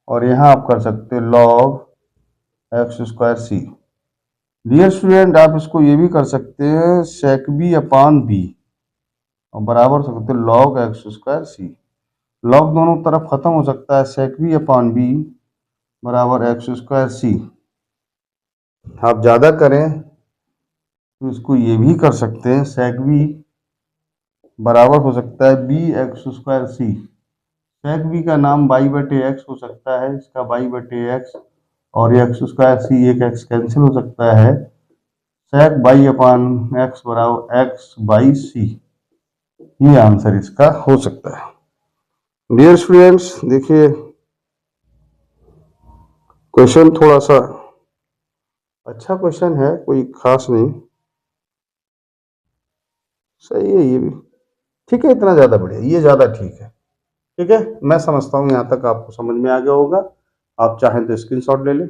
और यहां आप कर सकते हो लॉग एक्स स्क्वायर सी। डियर स्टूडेंट आप इसको ये भी कर सकते हैं सेक बी अपान बी और बराबर सकते हो लॉग एक्स स्क्वायर सी। लॉग दोनों तरफ खत्म हो सकता है, सेक बी अपान बी बराबर एक्स स्क्वायर सी। आप ज्यादा करें तो इसको ये भी कर सकते हैं, सेक बी बराबर हो सकता है बी एक्स स्क्वायर सी। सेक बी का नाम बाई बटे एक्स हो सकता है, इसका बाई बटे एक्स और एक्स स्क्वायर सी, एक एक्स कैंसिल हो सकता है, सेक बाई अपान एक्स बराबर एक्स बाई सी, ये आंसर इसका हो सकता है। डियर स्टूडेंट्स देखिए क्वेश्चन थोड़ा सा अच्छा क्वेश्चन है, कोई खास नहीं, सही है ये भी, ठीक है, इतना ज्यादा बढ़िया, ये ज्यादा ठीक है, ठीक है। मैं समझता हूं यहां तक आपको समझ में आ गया होगा, आप चाहें तो स्क्रीनशॉट ले लें।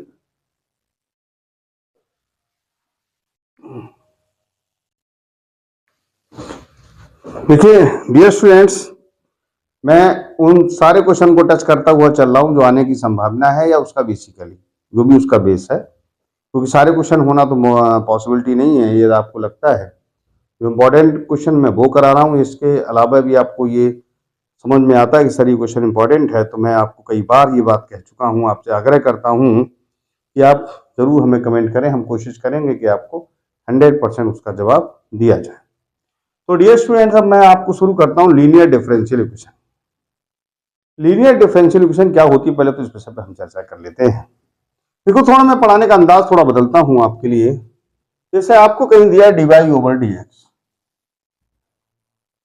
देखिए डियर स्टूडेंट्स मैं उन सारे क्वेश्चन को टच करता हुआ चल रहा हूं जो आने की संभावना है या उसका बेसिकली जो भी उसका बेस है, क्योंकि सारे क्वेश्चन होना तो पॉसिबिलिटी नहीं है, ये आपको लगता है। जो इम्पोर्टेंट क्वेश्चन मैं वो करा रहा हूँ, इसके अलावा भी आपको ये समझ में आता है कि सर ये क्वेश्चन इंपॉर्टेंट है, तो मैं आपको कई बार ये बात कह चुका हूँ, आपसे आग्रह करता हूँ कि आप जरूर हमें कमेंट करें, हम कोशिश करेंगे कि आपको 100% उसका जवाब दिया जाए। तो डियर स्टूडेंट्स, अब मैं आपको शुरू करता हूं linear differential equation. Linear differential equation क्या होती है, पहले तो इस विषय पर हम चर्चा कर लेते हैं। देखो, थोड़ा मैं पढ़ाने का अंदाज थोड़ा बदलता हूं आपके लिए। जैसे आपको कहीं दिया है dy/dx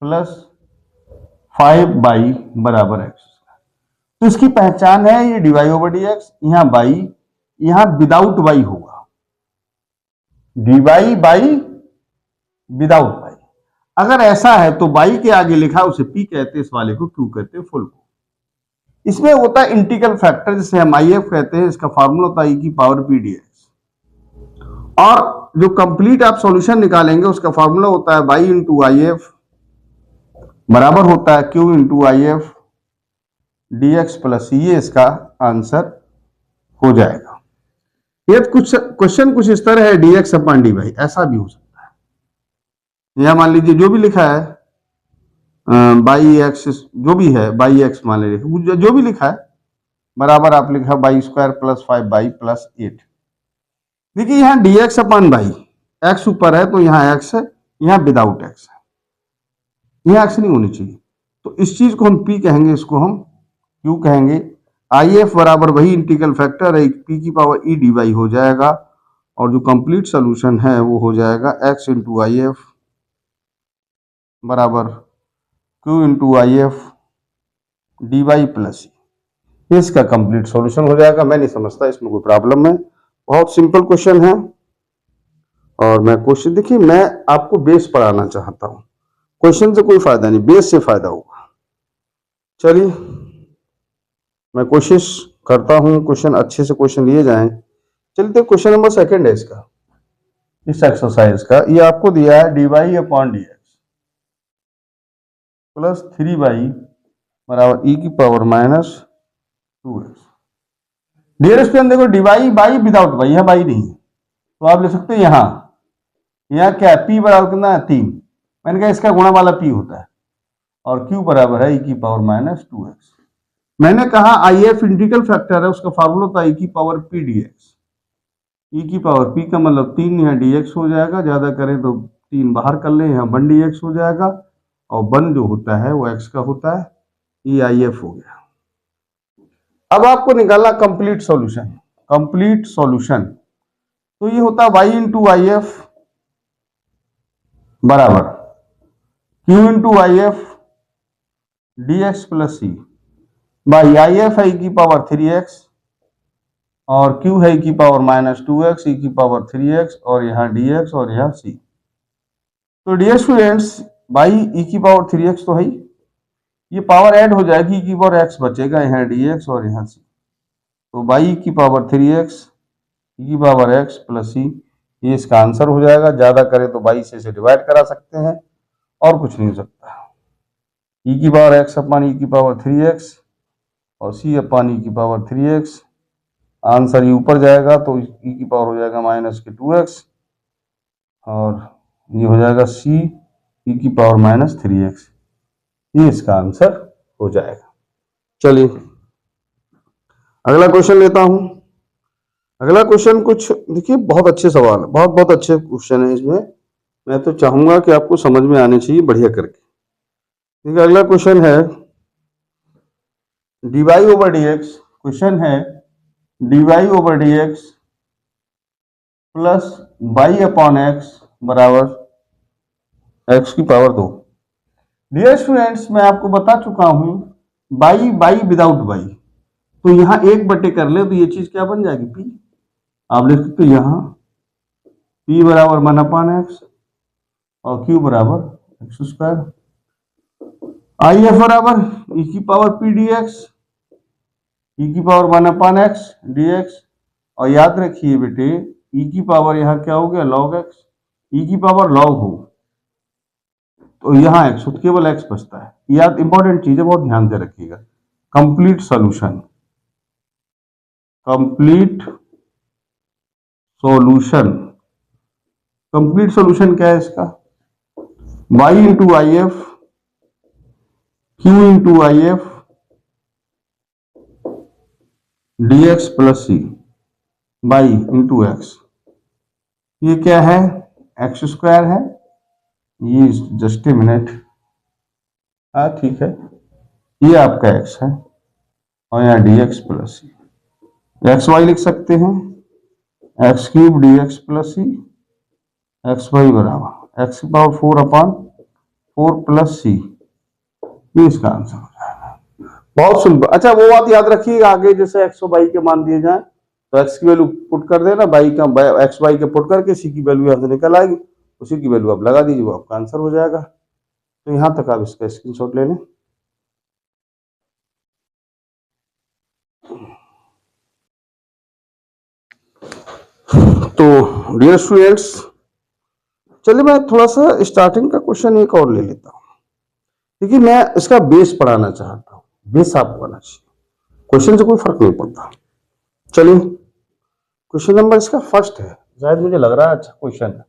प्लस 5y बराबर x, तो इसकी पहचान है ये dy/dx, यहाँ बाई, यहाँ विदाउट y होगा, dy विदाउट y। अगर ऐसा है तो y के आगे लिखा उसे p कहते हैं, इस वाले को q कहते हैं, फुल को। इसमें होता है इंटीग्रल फैक्टर, जिसे हम IF कहते हैं, इसका फार्मूला होता है e⁻p dx। और जो कंप्लीट आप सॉल्यूशन निकालेंगे उसका फार्मूला होता है y इंटू IF बराबर होता है q into IF dx plus, ये इसका आंसर हो जाएगा। ये कुछ क्वेश्चन कुछ इस तरह है, dx/dy, ऐसा भी हो सकता है। यह मान लीजिए जो भी लिखा है बाई एक्स, जो भी है बाई एक्स मान लीजिए, जो भी लिखा है बराबर आप लिखा y² प्लस 5y प्लस 8। देखिए यहाँ dx/y, x ऊपर है तो यहाँ x है, यहाँ विदाउट x है, यहाँ x नहीं होनी चाहिए, तो इस चीज को हम p कहेंगे, इसको हम q कहेंगे। IF बराबर वही इंटीग्रल फैक्टर है, p⁻e dy हो जाएगा, और जो कंप्लीट सोल्यूशन है वो हो जाएगा x इंटू IF बराबर q into IF dy plus, इसका कंप्लीट सॉल्यूशन हो जाएगा। मैं नहीं समझता इसमें कोई प्रॉब्लम है, बहुत सिंपल क्वेश्चन है। और मैं क्वेश्चन, देखिए मैं आपको बेस पढ़ाना चाहता हूं, क्वेश्चन से कोई फायदा नहीं, बेस से फायदा होगा। चलिए मैं कोशिश करता हूं क्वेश्चन अच्छे से क्वेश्चन लिए जाएं। चलिए तो क्वेश्चन नंबर 2 है इसका, इस एक्सरसाइज का। ये आपको दिया है dy/dx प्लस 3y बराबर e⁻⁻2x। डियर स्टूडेंट देखो, dy विदाउट y, यह y नहीं है, तो आप लिख सकते हैं यहाँ क्या है, p बराबर कितना है 3, मैंने कहा इसका गुणा वाला p होता है, और q बराबर है e⁻⁻2x। मैंने कहा IF इंटीग्रल फैक्टर है, उसका फार्मूला होता है e⁻p dx। e⁻p का मतलब 3, यहाँ dx हो जाएगा, ज्यादा करें तो 3 बाहर कर लें, यहाँ 1 dx हो जाएगा, और 1 जो होता है वो x का होता है, ये IF हो गया। अब आपको निकालना कंप्लीट सॉल्यूशन। कंप्लीट सॉल्यूशन तो ये होता है y इंटू IF बराबर q into IF dx plus c by IF है e⁻3x और q है e⁻⁻2x, e⁻3x और यहाँ dx और यहाँ c। तो डियर स्टूडेंट्स, बाई e⁻3x तो है ही, ये पावर ऐड हो जाएगी, e⁻x बचेगा, यहाँ dx और यहाँ c, तो by e⁻3x e⁻x plus c, ये इसका आंसर हो जाएगा। ज्यादा करें तो बाई से इसे डिवाइड करा सकते हैं, और कुछ नहीं हो सकता। e⁻x/e⁻3x और c/e⁻3x, आंसर ये ऊपर जाएगा तो e की पावर हो जाएगा -2x, और ये हो जाएगा c e⁻3x, ये इसका आंसर हो जाएगा। चलिए अगला क्वेश्चन लेता हूं। अगला क्वेश्चन कुछ देखिए, बहुत अच्छे सवाल है, बहुत अच्छे क्वेश्चन है इसमें, मैं तो चाहूंगा कि आपको समझ में आने चाहिए बढ़िया करके। देखिए अगला क्वेश्चन है dy/dx, क्वेश्चन है dy/dx प्लस y/x बराबर x⁻2। डियर स्टूडेंट्स, मैं आपको बता चुका हूं बाई विदाउट y, तो यहां 1 कर ले तो ये चीज क्या बन जाएगी, p। आप लिख सकते यहां p बराबर 1/x और q बराबर x²। IF बराबर e⁻p dx, e⁻1/x dx, और याद रखिए बेटे e⁻, यहाँ क्या हो गया log x, e⁻log हो तो यहाँ x, तो केवल x बचता है। याद इंपॉर्टेंट चीज है, बहुत ध्यान से रखिएगा। Complete solution, complete solution, complete solution क्या है इसका, y into IF q into IF dx plus c, by into x, ये क्या है, एक्स स्क्वायर है, ये जस्ट ए मिनट, हाँ ठीक है, ये आपका एक्स है और यहाँ डी एक्स प्लस सी, एक्स वाई लिख सकते हैं, X cube D x plus सी, एक्स वाई बराबर एक्स की पावर 4/4 प्लस सी, ये इसका आंसर हो जाएगा। बहुत सिंपल। अच्छा वो बात याद रखिएगा, आगे जैसे एक्स और वाई के मान दिए जाए तो एक्स की वैल्यू पुट कर देना, वाई का एक्स वाई के पुट करके सी की वैल्यू यहाँ से निकल आएगी, उसी की वैल्यू आप लगा दीजिए, वो आपका आंसर हो जाएगा। तो यहाँ तक आप इसका स्क्रीनशॉट ले लें। तो डियर स्टूडेंट्स, चलिए मैं थोड़ा सा स्टार्टिंग का क्वेश्चन एक और ले लेता हूँ, क्योंकि मैं इसका बेस पढ़ाना चाहता हूँ, बेस आपको आना चाहिए, क्वेश्चन से कोई फर्क नहीं पड़ता। चलिए क्वेश्चन नंबर इसका फर्स्ट है, शायद मुझे लग रहा है अच्छा क्वेश्चन है।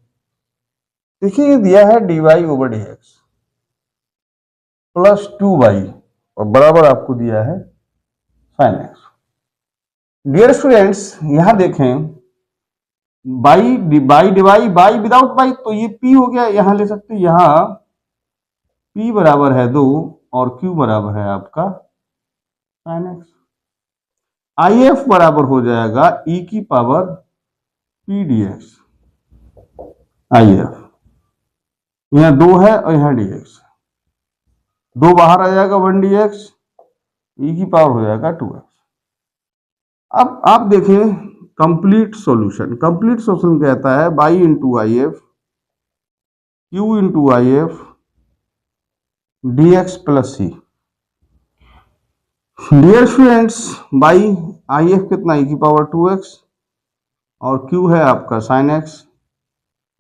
देखिए ये दिया है dy over d x plus 2y और बराबर आपको दिया है साइन एक्स। डियर स्टूडेंट्स यहां देखें, by Dibai by without by, तो ये p हो गया, यहां ले सकते हैं, यहां p बराबर है 2 और q बराबर है आपका साइन एक्स। if बराबर हो जाएगा e की पावर p dx, if यहाँ 2 है और यहाँ dx, 2 बाहर आ जाएगा 1 dx, e की पावर हो जाएगा 2x। अब आप देखें कंप्लीट सॉल्यूशन, कंप्लीट सॉल्यूशन कहता है y into I F Q into I F D x plus C. Dear students y I F कितना, ई की पावर 2x और q है आपका साइन x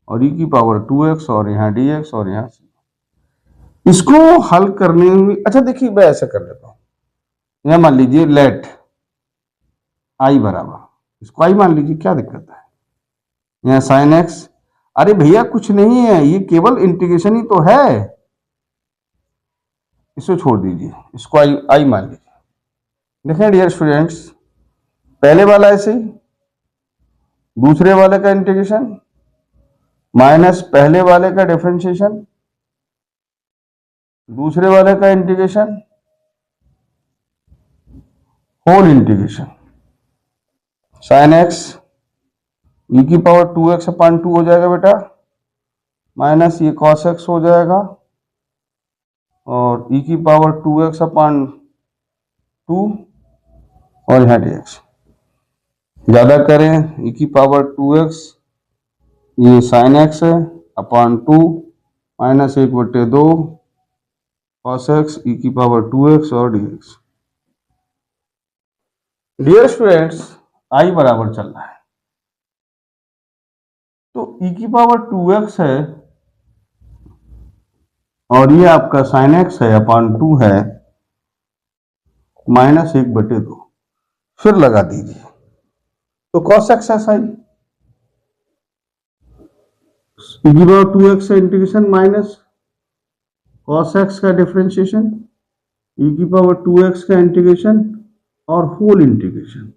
और e की पावर 2x और यहाँ dx और यहाँ c। इसको हल करने में, अच्छा देखिए मैं ऐसा कर लेता हूँ, यह मान लीजिए लेट i बराबर, इसको i मान लीजिए, क्या दिक्कत है, यहाँ साइन x, अरे भैया कुछ नहीं है, ये केवल इंटीग्रेशन ही तो है, इसको छोड़ दीजिए, इसको i मान लीजिए। देखें डियर स्टूडेंट्स, पहले वाला ऐसे ही, दूसरे वाले का इंटीग्रेशन माइनस पहले वाले का डिफरेंशिएशन, दूसरे वाले का integration whole integration, sine X E की पावर 2x/2 हो जाएगा बेटा, माइनस ये कॉस एक्स हो जाएगा और ई की पावर 2x/2 और यहाँ dx, ज्यादा करें ई की पावर 2x, ये साइन एक्स है upon 2 minus 1/2 cos x E की पावर 2x और dx। डियर स्टूडेंट्स आई बराबर चल रहा है, तो e की पावर 2x है और ये आपका साइन एक्स है अपॉन 2 है माइनस 1/2, फिर लगा दीजिए, तो कॉस एक्स ऐसा ही, e की पावर 2x है इंटीग्रेशन माइनस कॉस एक्स का डिफरेंशिएशन, e की पावर 2x का इंटीग्रेशन और होल इंटीग्रेशन।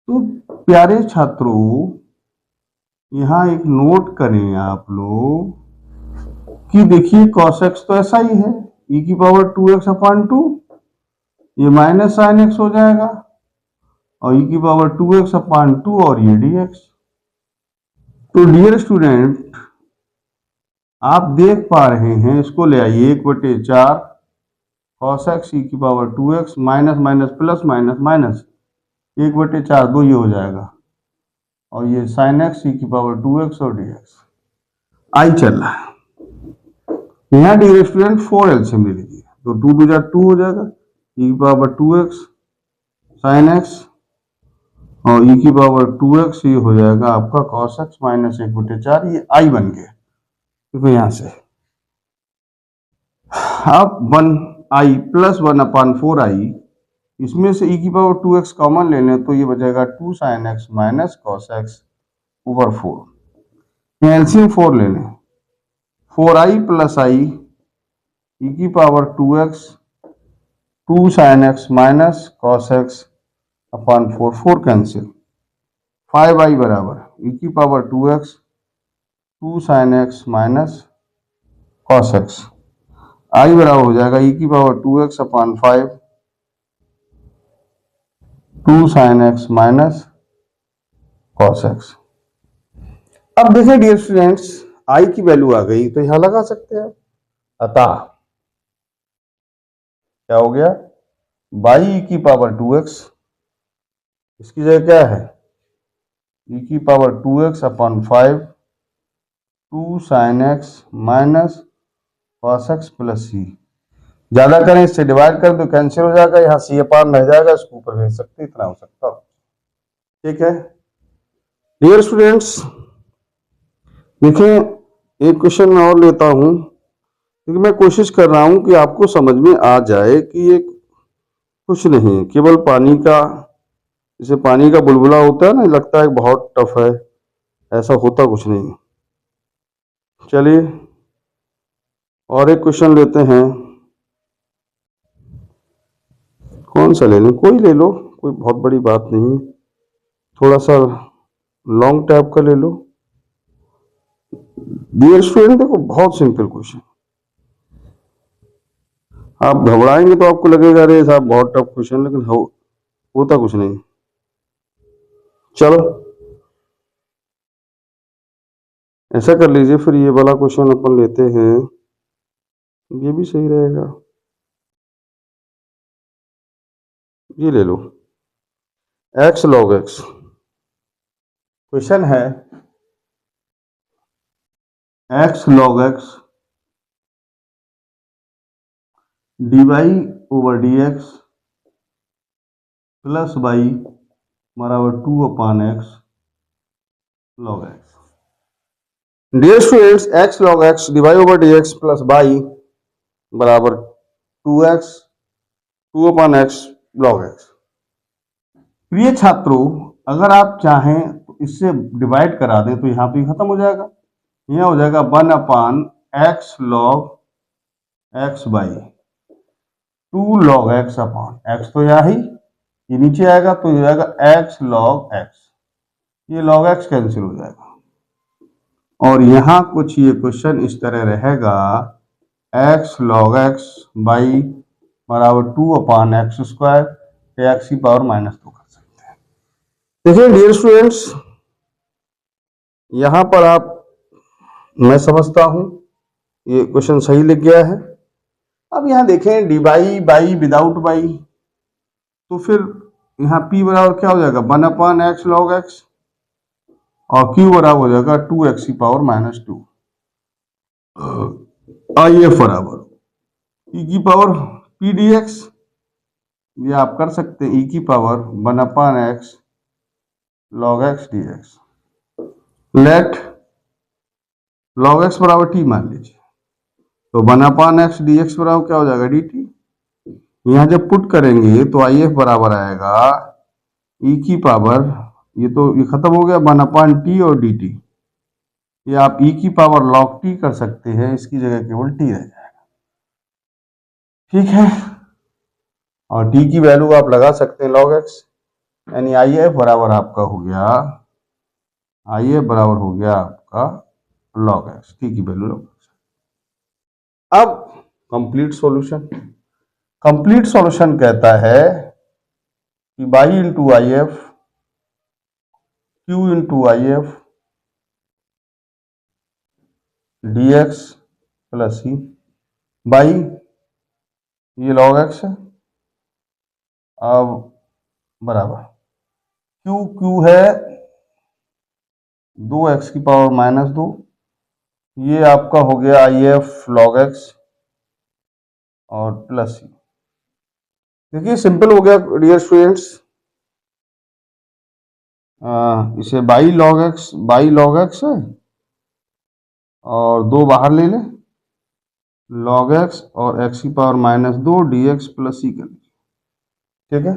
तो प्यारे छात्रों यहां एक नोट करें आप लोग कि देखिए cos x तो ऐसा ही है, e की पावर 2x/2, ये माइनस साइन एक्स हो जाएगा और e की पावर 2x/2 और ये dx। तो डियर स्टूडेंट आप देख पा रहे हैं, इसको ले आइए 1/4 cos x e की power 2x minus minus plus minus minus 1/4 2 ये हो जाएगा और ये साइन एक्स ई की पावर 2x और dx। आई चल रहा है, यहाँ डियर स्टूडेंट 4 एलसीएम ले लीजिए, तो 2 2 2 हो जाएगा, ई की पावर 2x साइन एक्स और ई की पावर 2x, ये हो जाएगा आपका cos x माइनस 1/4, ये आई बन गया। देखो यहां से अब 1i प्लस 1/4i, इसमें से e की पावर 2x कॉमन ले लें तो ये बचेगा 2 sine x minus cos x over 4, LCM 4 ले लें, 4i प्लस i e की power 2x 2 sine x minus cos x upon 4, 4 cancel, 5i बराबर ई की power 2x 2 sin x minus cos x। आई बराबर हो जाएगा ई की power 2x upon 5 2 sin x minus cos x। अब देखिए डियर स्टूडेंट्स, आई की वैल्यू आ गई तो यहां लगा सकते हैं। अतः क्या हो गया, बाई ई की पावर 2x, इसकी जगह क्या है ई की power 2x upon 5 2 sin x minus cos x plus C. ज्यादा करें इससे डिवाइड कर दो कैंसिल हो जाएगा, यहाँ सी अपान रह जाएगा, इसको ऊपर भेज सकते, इतना हो सकता हो। ठीक है डियर स्टूडेंट्स, देखिए एक क्वेश्चन मैं और लेता हूं, क्योंकि मैं कोशिश कर रहा हूं कि आपको समझ में आ जाए कि ये कुछ नहीं केवल पानी का, जैसे पानी का बुलबुला होता है ना, लगता है बहुत टफ है, ऐसा होता कुछ नहीं। चलिए और एक क्वेश्चन लेते हैं, कौन सा ले लें, कोई ले लो, कोई बहुत बड़ी बात नहीं, थोड़ा सा लॉन्ग टाइप का ले लो। डियर स्टूडेंट देखो बहुत सिंपल क्वेश्चन, आप घबराएंगे तो आपको लगेगा अरे साहब बहुत टफ क्वेश्चन, लेकिन होता कुछ नहीं। चलो ऐसा कर लीजिए, फिर ये वाला क्वेश्चन अपन लेते हैं, ये भी सही रहेगा, ये ले लो x log x। क्वेश्चन है x log x dy over dx plus y बराबर 2 upon x log x। Dear students x log x dy over dx plus y बराबर 2x 2 upon x log x। प्रिय छात्रों, अगर आप चाहें तो इससे डिवाइड करा दें तो यहाँ पे खत्म हो जाएगा, यहाँ हो जाएगा 1 अपान x log x by 2 log x upon x, तो यहाँ ही ये नीचे आएगा तो हो जाएगा x log x, ये log x कैंसिल हो जाएगा, और यहाँ कुछ ये क्वेश्चन इस तरह रहेगा x log x बाई बराबर 2 अपान एक्स स्क्वायर, एक्स की पावर -2 कर सकते हैं। देखिए डियर स्टूडेंट्स, यहां पर आप, मैं समझता हूं ये क्वेश्चन सही लिख गया है। अब यहां देखें डी बाई विदाउट बाई, तो फिर यहाँ p बराबर क्या हो जाएगा 1 अपान एक्स लॉग एक्स, और q बराबर हो जाएगा 2x की पावर -2। आई एफ बराबर ई की पावर पी डी एक्स, ये आप कर सकते हैं ई की power 1 upon X log X D X. Let log X बराबर टी मान लीजिए, तो 1 अपान एक्स डी एक्स बराबर क्या हो जाएगा डी टी। यहाँ जब पुट करेंगे तो आई एफ बराबर आएगा ई की पावर, ये तो ये खत्म हो गया 1 अपान टी और डी टी, ये आप ई की पावर लॉग टी कर सकते हैं, इसकी जगह केवल टी रह जाएगा। ठीक है, और टी की वैल्यू आप लगा सकते हैं लॉग एक्स, यानी आई एफ बराबर आपका हो गया, आई एफ बराबर हो गया आपका लॉग एक्स, टी की वैल्यू लॉग एक्स। अब कंप्लीट सॉल्यूशन, कंप्लीट सॉल्यूशन कहता है कि y into I F Q into I F D x plus C y, ये लॉग एक्स है, अब बराबर क्यू है 2x की पावर -2, ये आपका हो गया आई एफ लॉग एक्स और प्लस सी। देखिए सिंपल हो गया डियर स्टूडेंट्स, इसे बाई लॉग एक्स है, और 2 बाहर ले लें, लॉग एक्स और x की पावर -2 डी एक्स प्लस सी कर लीजिए। ठीक है,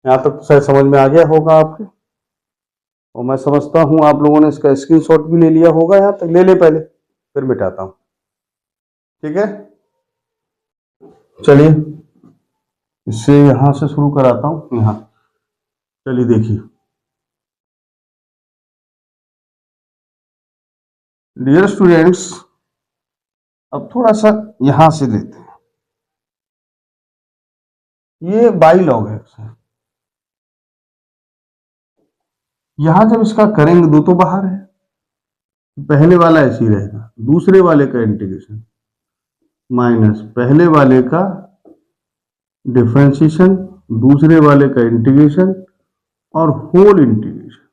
यहाँ तक तो शायद समझ में आ गया होगा आपके, और मैं समझता हूँ आप लोगों ने इसका स्क्रीनशॉट भी ले लिया होगा, यहाँ तक ले ले पहले फिर मिटाता हूँ। ठीक है, चलिए इससे यहाँ से शुरू कराता हूँ, यहाँ चलिए देखिए डियर स्टूडेंट्स, अब थोड़ा सा यहां से लेते हैं। ये बाई लॉग एक्स है। यहां जब इसका करेंगे दो तो बाहर है, पहले वाला ऐसे ही रहेगा, दूसरे वाले का इंटीग्रेशन माइनस पहले वाले का डिफरेंशिएशन, दूसरे वाले का इंटीग्रेशन और होल इंटीग्रेशन।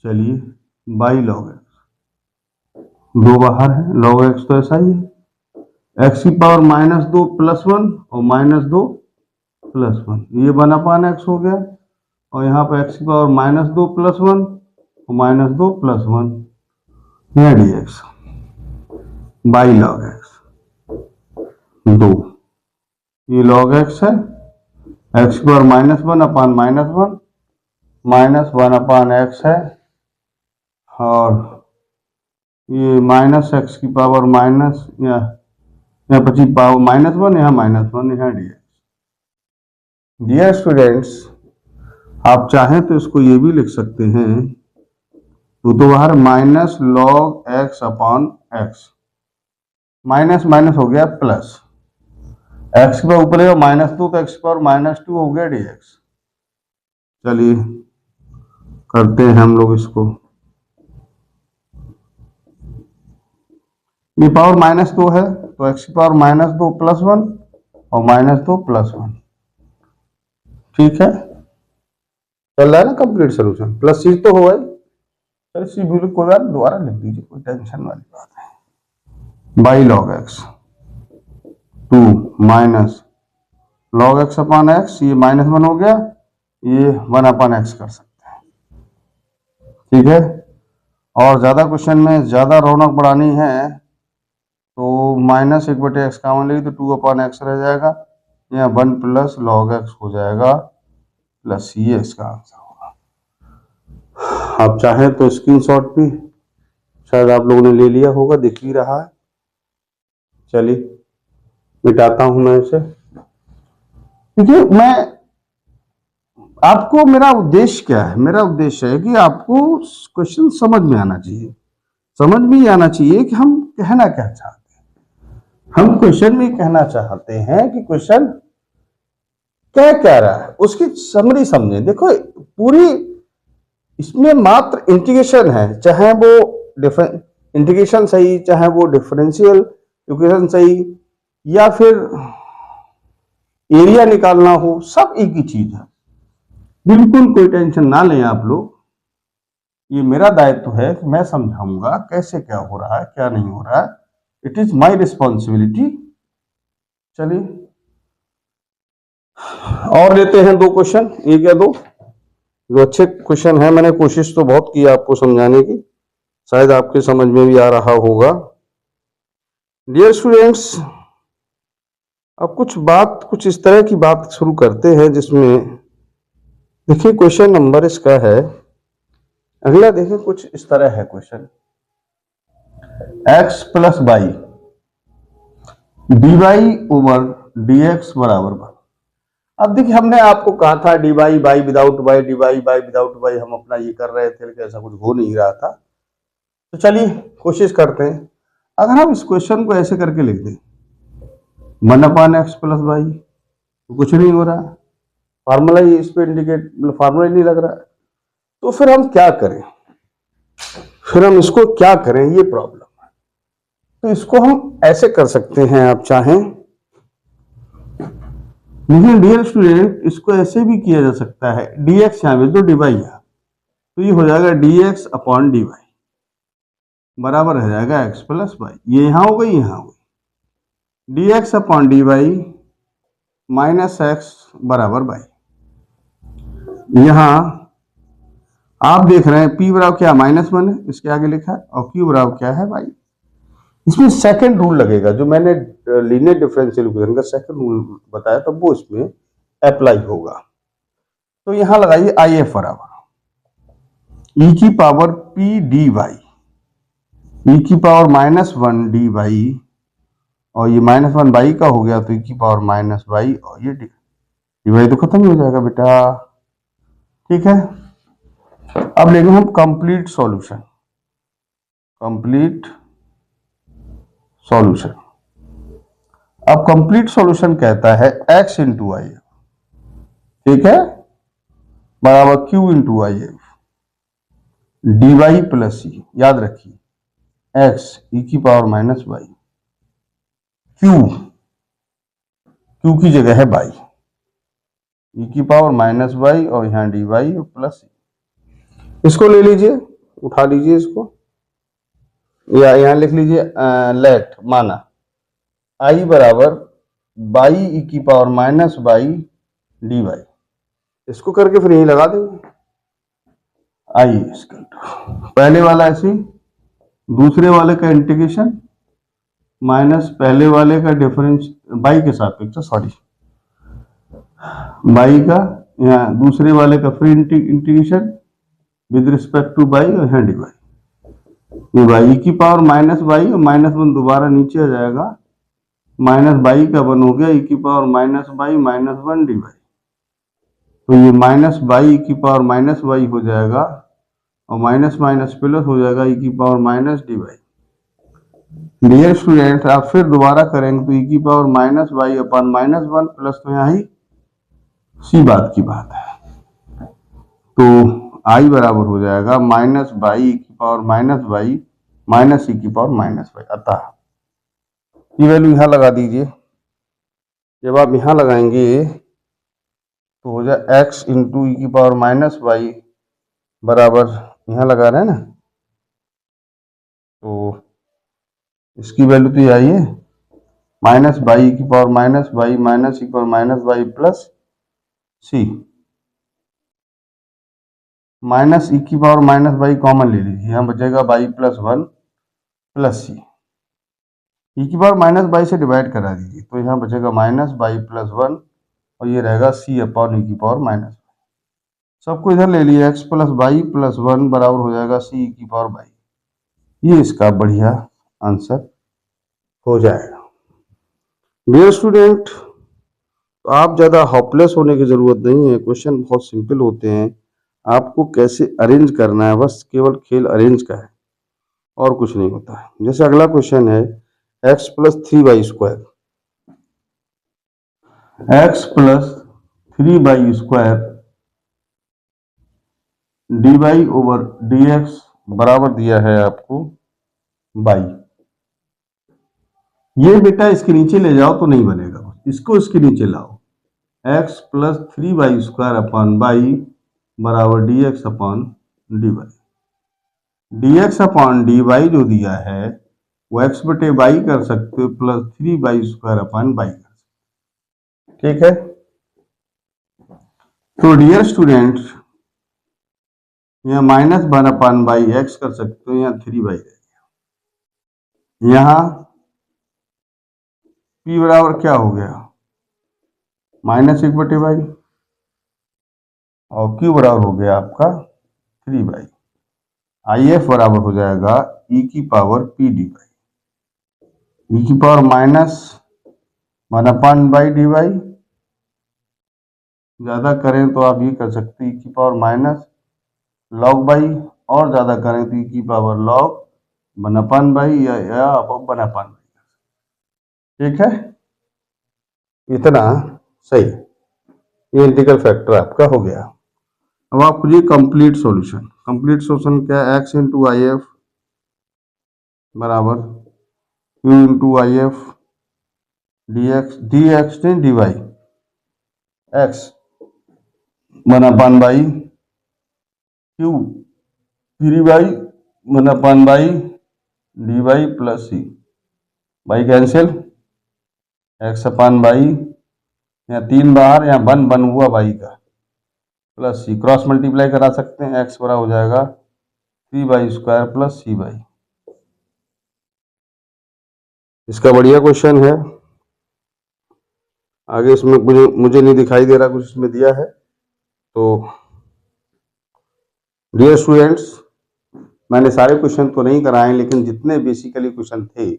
चलिए बाई लॉग एक्स, दो बाहर है, लॉग एक्स तो ऐसा ही है, एक्स की पावर -2 + 1 और -2 + 1, ये 1/x हो गया, और यहाँ पर एक्स की पावर -2 + 1 और -2 + 1 यह dx बाई लॉग एक्स 2, ये लॉग एक्स है, एक्स की पावर -1/-1 -1/x है, और ये माइनस एक्स की पावर माइनस या बची पावर -1, यहाँ -1, यहाँ dx। डियर स्टूडेंट्स, आप चाहें तो इसको ये भी लिख सकते हैं, तो बाहर minus log x/x, minus minus हो गया प्लस, एक्स के पावर ऊपर -2 तो एक्स की पावर -2 हो गया dx। चलिए करते हैं हम लोग इसको, ये पावर -2 है तो एक्स की पावर -2 + 1 और -2 + 1, ठीक है, चल रहा है ना कंप्लीट सोल्यूशन, प्लस चीज तो हो गई। चलिए सी भी कोई बात दोबारा लिख दीजिए, कोई टेंशन वाली बात है। Y log x 2 minus log x/x, ये -1 हो गया, ये 1/x कर सकते हैं, ठीक है। और ज्यादा क्वेश्चन में ज्यादा रौनक बढ़ानी है तो -1/x कॉमन लेगी तो 2/x रह जाएगा, यहाँ 1 + log x हो जाएगा, प्लस ये इसका आंसर होगा। आप चाहें तो स्क्रीनशॉट भी शायद आप लोगों ने ले लिया होगा, दिख ही रहा है। चलिए मिटाता हूं मैं इसे। देखिए मैं आपको, मेरा उद्देश्य क्या है, मेरा उद्देश्य है कि आपको क्वेश्चन समझ में आना चाहिए, समझ में आना चाहिए कि हम कहना क्या चाहते हैं। हम क्वेश्चन में कहना चाहते हैं कि क्वेश्चन क्या कह रहा है, उसकी समरी समझे। देखो पूरी इसमें मात्र इंटीग्रेशन है, चाहे वो इंटीग्रेशन सही, चाहे वो डिफरेंशियल इक्वेशन सही, या फिर एरिया निकालना हो, सब एक ही चीज है। बिल्कुल कोई टेंशन ना लें आप लोग, ये मेरा दायित्व है कि मैं समझाऊंगा कैसे क्या हो रहा है क्या नहीं हो रहा है, इट इज माई रिस्पॉन्सिबिलिटी। चलिए और लेते हैं दो क्वेश्चन, एक या दो जो अच्छे क्वेश्चन है। मैंने कोशिश तो बहुत की आपको समझाने की, शायद आपके समझ में भी आ रहा होगा। डियर स्टूडेंट्स, अब कुछ इस तरह की बात शुरू करते हैं जिसमें देखिए क्वेश्चन नंबर इसका है अगला, देखिए कुछ इस तरह है क्वेश्चन, x + y dy/dx बराबर 1। अब देखिए हमने आपको कहा था dy by without y, dy by without y, हम अपना ये कर रहे थे लेकिन ऐसा कुछ हो नहीं रहा था। तो चलिए कोशिश करते हैं, अगर हम इस क्वेश्चन को ऐसे करके लिख दें 1/x + y, तो कुछ नहीं हो रहा, फार्मूला ही इस पे इंडिकेट, फार्मूला ही नहीं लग रहा है, तो फिर हम क्या करें, फिर हम इसको क्या करें, ये प्रॉब्लम है। तो इसको हम ऐसे कर सकते हैं, आप चाहें, लेकिन डियर स्टूडेंट इसको ऐसे भी किया जा सकता है, dx यहाँ में तो dy यहाँ, तो ये हो जाएगा dx/dy बराबर हो जाएगा x + y, ये यहाँ हो गई, यहाँ हो गई, dx/dy -x बराबर y। यहाँ आप देख रहे हैं p बराबर क्या -1 है, इसके आगे लिखा है, और q बराबर क्या है y। इसमें सेकंड रूल लगेगा, जो मैंने लीनियर डिफरेंशियल इक्वेशन का सेकंड रूल बताया तब वो इसमें अप्लाई होगा। तो यहां लगाइए IF बराबर e की पावर p dy, e की पावर -1 dy, और ये -1 y का हो गया तो e की पावर -y, और ये dy तो खत्म हो जाएगा बेटा, ठीक है। अब लेंगे हम कंप्लीट सॉल्यूशन, कंप्लीट सॉल्यूशन। अब कंप्लीट सॉल्यूशन कहता है x इंटू आई, ठीक है, बराबर q into I F D Y plus C. याद रखिए x e की पावर माइनस वाई, q की जगह है बाई, e की पावर माइनस वाई और यहाँ डी वाई प्लस सी। इसको ले लीजिए, उठा लीजिए इसको, या यहाँ लिख लीजिए लेट माना i बराबर बाई e की power minus y D y. इसको करके फिर यही लगा देंगे आई पहले वाला ऐसे, दूसरे वाले का इंटीग्रेशन माइनस पहले वाले का डिफरेंस बाई के सापेक्ष, सॉरी बाई का, यहाँ दूसरे वाले का फिर integration with respect two by और यहाँ डी वाई। ये बाई की पावर माइनस बाई और माइनस वन दोबारा नीचे आ जाएगा, माइनस बाई का वन हो गया ई की power minus by minus one d y. तो ये माइनस बाई की पावर माइनस वाई हो जाएगा और माइनस माइनस प्लस हो जाएगा ई की power minus d y. Dear student, आप फिर दोबारा करेंगे तो ई की power minus y upon minus one plus, तो यहाँ ही सी बात की बात है। तो आई बराबर हो जाएगा माइनस बाई ई की power minus Y minus E की पावर माइनस वाई। अतः ये वैल्यू यहाँ लगा दीजिए। जब आप यहाँ लगाएंगे तो हो जाए एक्स इंटू ई की पावर माइनस वाई बराबर, यहाँ लगा रहे हैं ना, तो इसकी वैल्यू तो ये आई है माइनस बाई की power minus by minus E की power minus Y plus C. Minus E की पावर माइनस बाई कॉमन ले लीजिए, यहाँ बचेगा Y plus one plus C. E की पावर माइनस बाई से डिवाइड करा दीजिए तो यहाँ बचेगा माइनस बाई प्लस वन और ये रहेगा सी अपॉन ई की पावर माइनस। सबको इधर ले लिए, x plus by plus one बराबर हो जाएगा सी की पावर बाई। ये इसका बढ़िया आंसर हो जाएगा। डियर स्टूडेंट, तो आप ज़्यादा होपलेस होने की ज़रूरत नहीं है, क्वेश्चन बहुत सिंपल होते हैं। आपको कैसे अरेंज करना है, बस केवल खेल अरेंज का है और कुछ नहीं होता है। जैसे अगला क्वेश्चन है x plus three by square, x plus three by square d y over d x बराबर दिया है आपको बाई। ये बेटा इसके नीचे ले जाओ तो नहीं बनेगा, इसको इसके नीचे लाओ, X plus three by square upon Y बराबर D X upon D Y. D X upon D Y जो दिया है वो एक्स बटे बाई कर सकते हो plus three by square upon by कर सकते, ठीक है। तो डियर स्टूडेंट्स, यहाँ minus one upon by x कर सकते हो, यहाँ थ्री बाई रहेगा। यहाँ p बराबर क्या हो गया माइनस एक बटे बाई और q बराबर हो गया आपका थ्री बाई। आई एफ बराबर हो जाएगा e की power p d y, e की power minus one upon by D y. ज़्यादा करें तो आप ये कर सकते हैं e की पावर माइनस लॉग बाई, और ज़्यादा करें तो e की power log one upon by या वन अपॉन बाई, ठीक है। इतना सही, ये इंटीग्रल फैक्टर आपका हो गया। अब आप खोजिए कंप्लीट सॉल्यूशन। कंप्लीट सॉल्यूशन क्या है, एक्स इंटू आई एफ बराबर Q into I F D X ने D Y, X one upon Y Q three Y one upon by D Y plus C. Y cancel, X upon Y, यहाँ तीन बार, यहाँ one one हुआ Y का plus C, cross multiply करा सकते हैं, एक्स बराबर हो जाएगा three by square plus C by. इसका बढ़िया क्वेश्चन है। आगे इसमें मुझे नहीं दिखाई दे रहा कुछ इसमें दिया है। तो डियर स्टूडेंट्स, मैंने सारे क्वेश्चन तो नहीं कराए, लेकिन जितने बेसिकली क्वेश्चन थे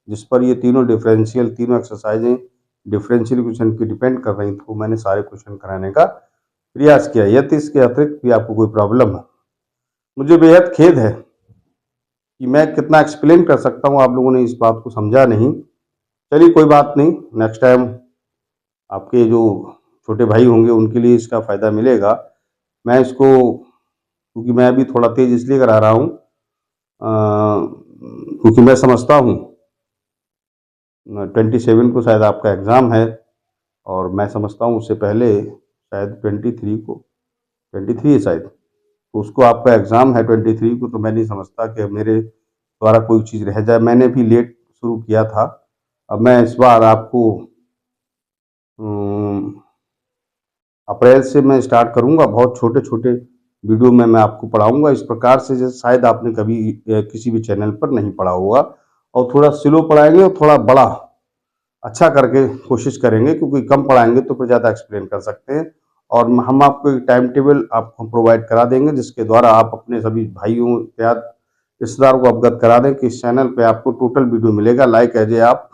जिस पर ये तीनों डिफरेंशियल, तीनों एक्सरसाइजें डिफरेंशियल क्वेश्चन की डिपेंड कर रही थी, मैंने सारे क्वेश्चन कराने का प्रयास किया। यदि इसके अतिरिक्त भी आपको कोई प्रॉब्लम है, मुझे बेहद खेद है कि मैं कितना एक्सप्लेन कर सकता हूँ, आप लोगों ने इस बात को समझा नहीं। चलिए कोई बात नहीं, नेक्स्ट टाइम आपके जो छोटे भाई होंगे उनके लिए इसका फ़ायदा मिलेगा। मैं इसको, क्योंकि मैं अभी थोड़ा तेज़ इसलिए करा रहा हूँ क्योंकि मैं समझता हूँ 27 को शायद आपका एग्ज़ाम है, और मैं समझता हूँ उससे पहले शायद 23 को, 23 है शायद, तो उसको आपका एग्ज़ाम है 23 को। तो मैं नहीं समझता कि मेरे द्वारा कोई चीज़ रह जाए। मैंने भी लेट शुरू किया था, अब मैं इस बार आपको अप्रैल से मैं स्टार्ट करूँगा। बहुत छोटे-छोटे वीडियो में मैं आपको पढ़ाऊँगा इस प्रकार से, जैसे शायद आपने कभी किसी भी चैनल पर नहीं पढ़ा होगा, और थोड़ा स्लो पढ़ाएँगे और थोड़ा बड़ा अच्छा करके कोशिश करेंगे, क्योंकि कम पढ़ाएँगे तो फिर ज़्यादा एक्सप्लेन कर सकते हैं। और हम आपको एक टाइम टेबल आपको प्रोवाइड करा देंगे, जिसके द्वारा आप अपने सभी भाइयों या रिश्तेदारों को अवगत करा दें कि इस चैनल पे आपको टोटल वीडियो मिलेगा लाइक एज ए आप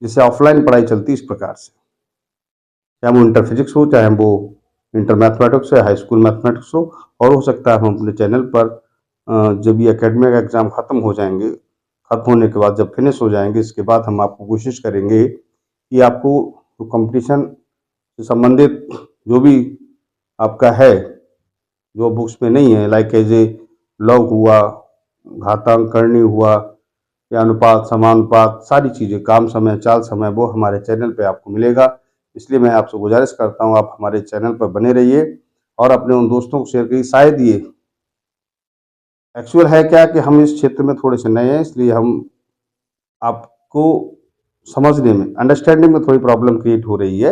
जैसे ऑफलाइन पढ़ाई चलती है इस प्रकार से, चाहे वो इंटर फिजिक्स हो, चाहे वो इंटर मैथमेटिक्स हो, हाई स्कूल मैथमेटिक्स हो। और हो सकता है हम अपने चैनल पर जब ये एकेडमिक एग्ज़ाम ख़त्म हो जाएंगे, ख़त्म होने के बाद जब फिनिश हो जाएंगे, इसके बाद हम आपको कोशिश करेंगे कि आपको कंपटीशन से संबंधित जो भी आपका है, जो बुक्स में नहीं है, लाइक एज ए लॉग हुआ, घातांक करनी हुआ, या अनुपात, समानुपात, सारी चीज़ें, काम समय, चाल समय, वो हमारे चैनल पे आपको मिलेगा। इसलिए मैं आपसे गुजारिश करता हूँ आप हमारे चैनल पर बने रहिए और अपने उन दोस्तों को शेयर करिए। शायद ये एक्चुअल है क्या कि हम इस क्षेत्र में थोड़े से नए हैं, इसलिए हम आपको समझने में, अंडरस्टैंडिंग में थोड़ी प्रॉब्लम क्रिएट हो रही है।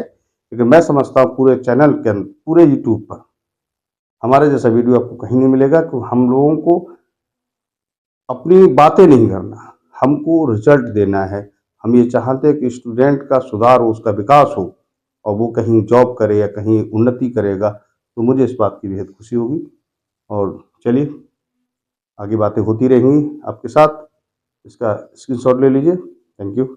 लेकिन मैं समझता हूँ पूरे चैनल के अंदर, पूरे यूट्यूब पर हमारे जैसा वीडियो आपको कहीं नहीं मिलेगा, क्योंकि हम लोगों को अपनी बातें नहीं करना, हमको रिजल्ट देना है। हम ये चाहते हैं कि स्टूडेंट का सुधार हो, उसका विकास हो, और वो कहीं जॉब करे या कहीं उन्नति करेगा, तो मुझे इस बात की बेहद खुशी होगी। और चलिए आगे बातें होती रहेंगी आपके साथ। इसका स्क्रीनशॉट ले लीजिए। Thank you.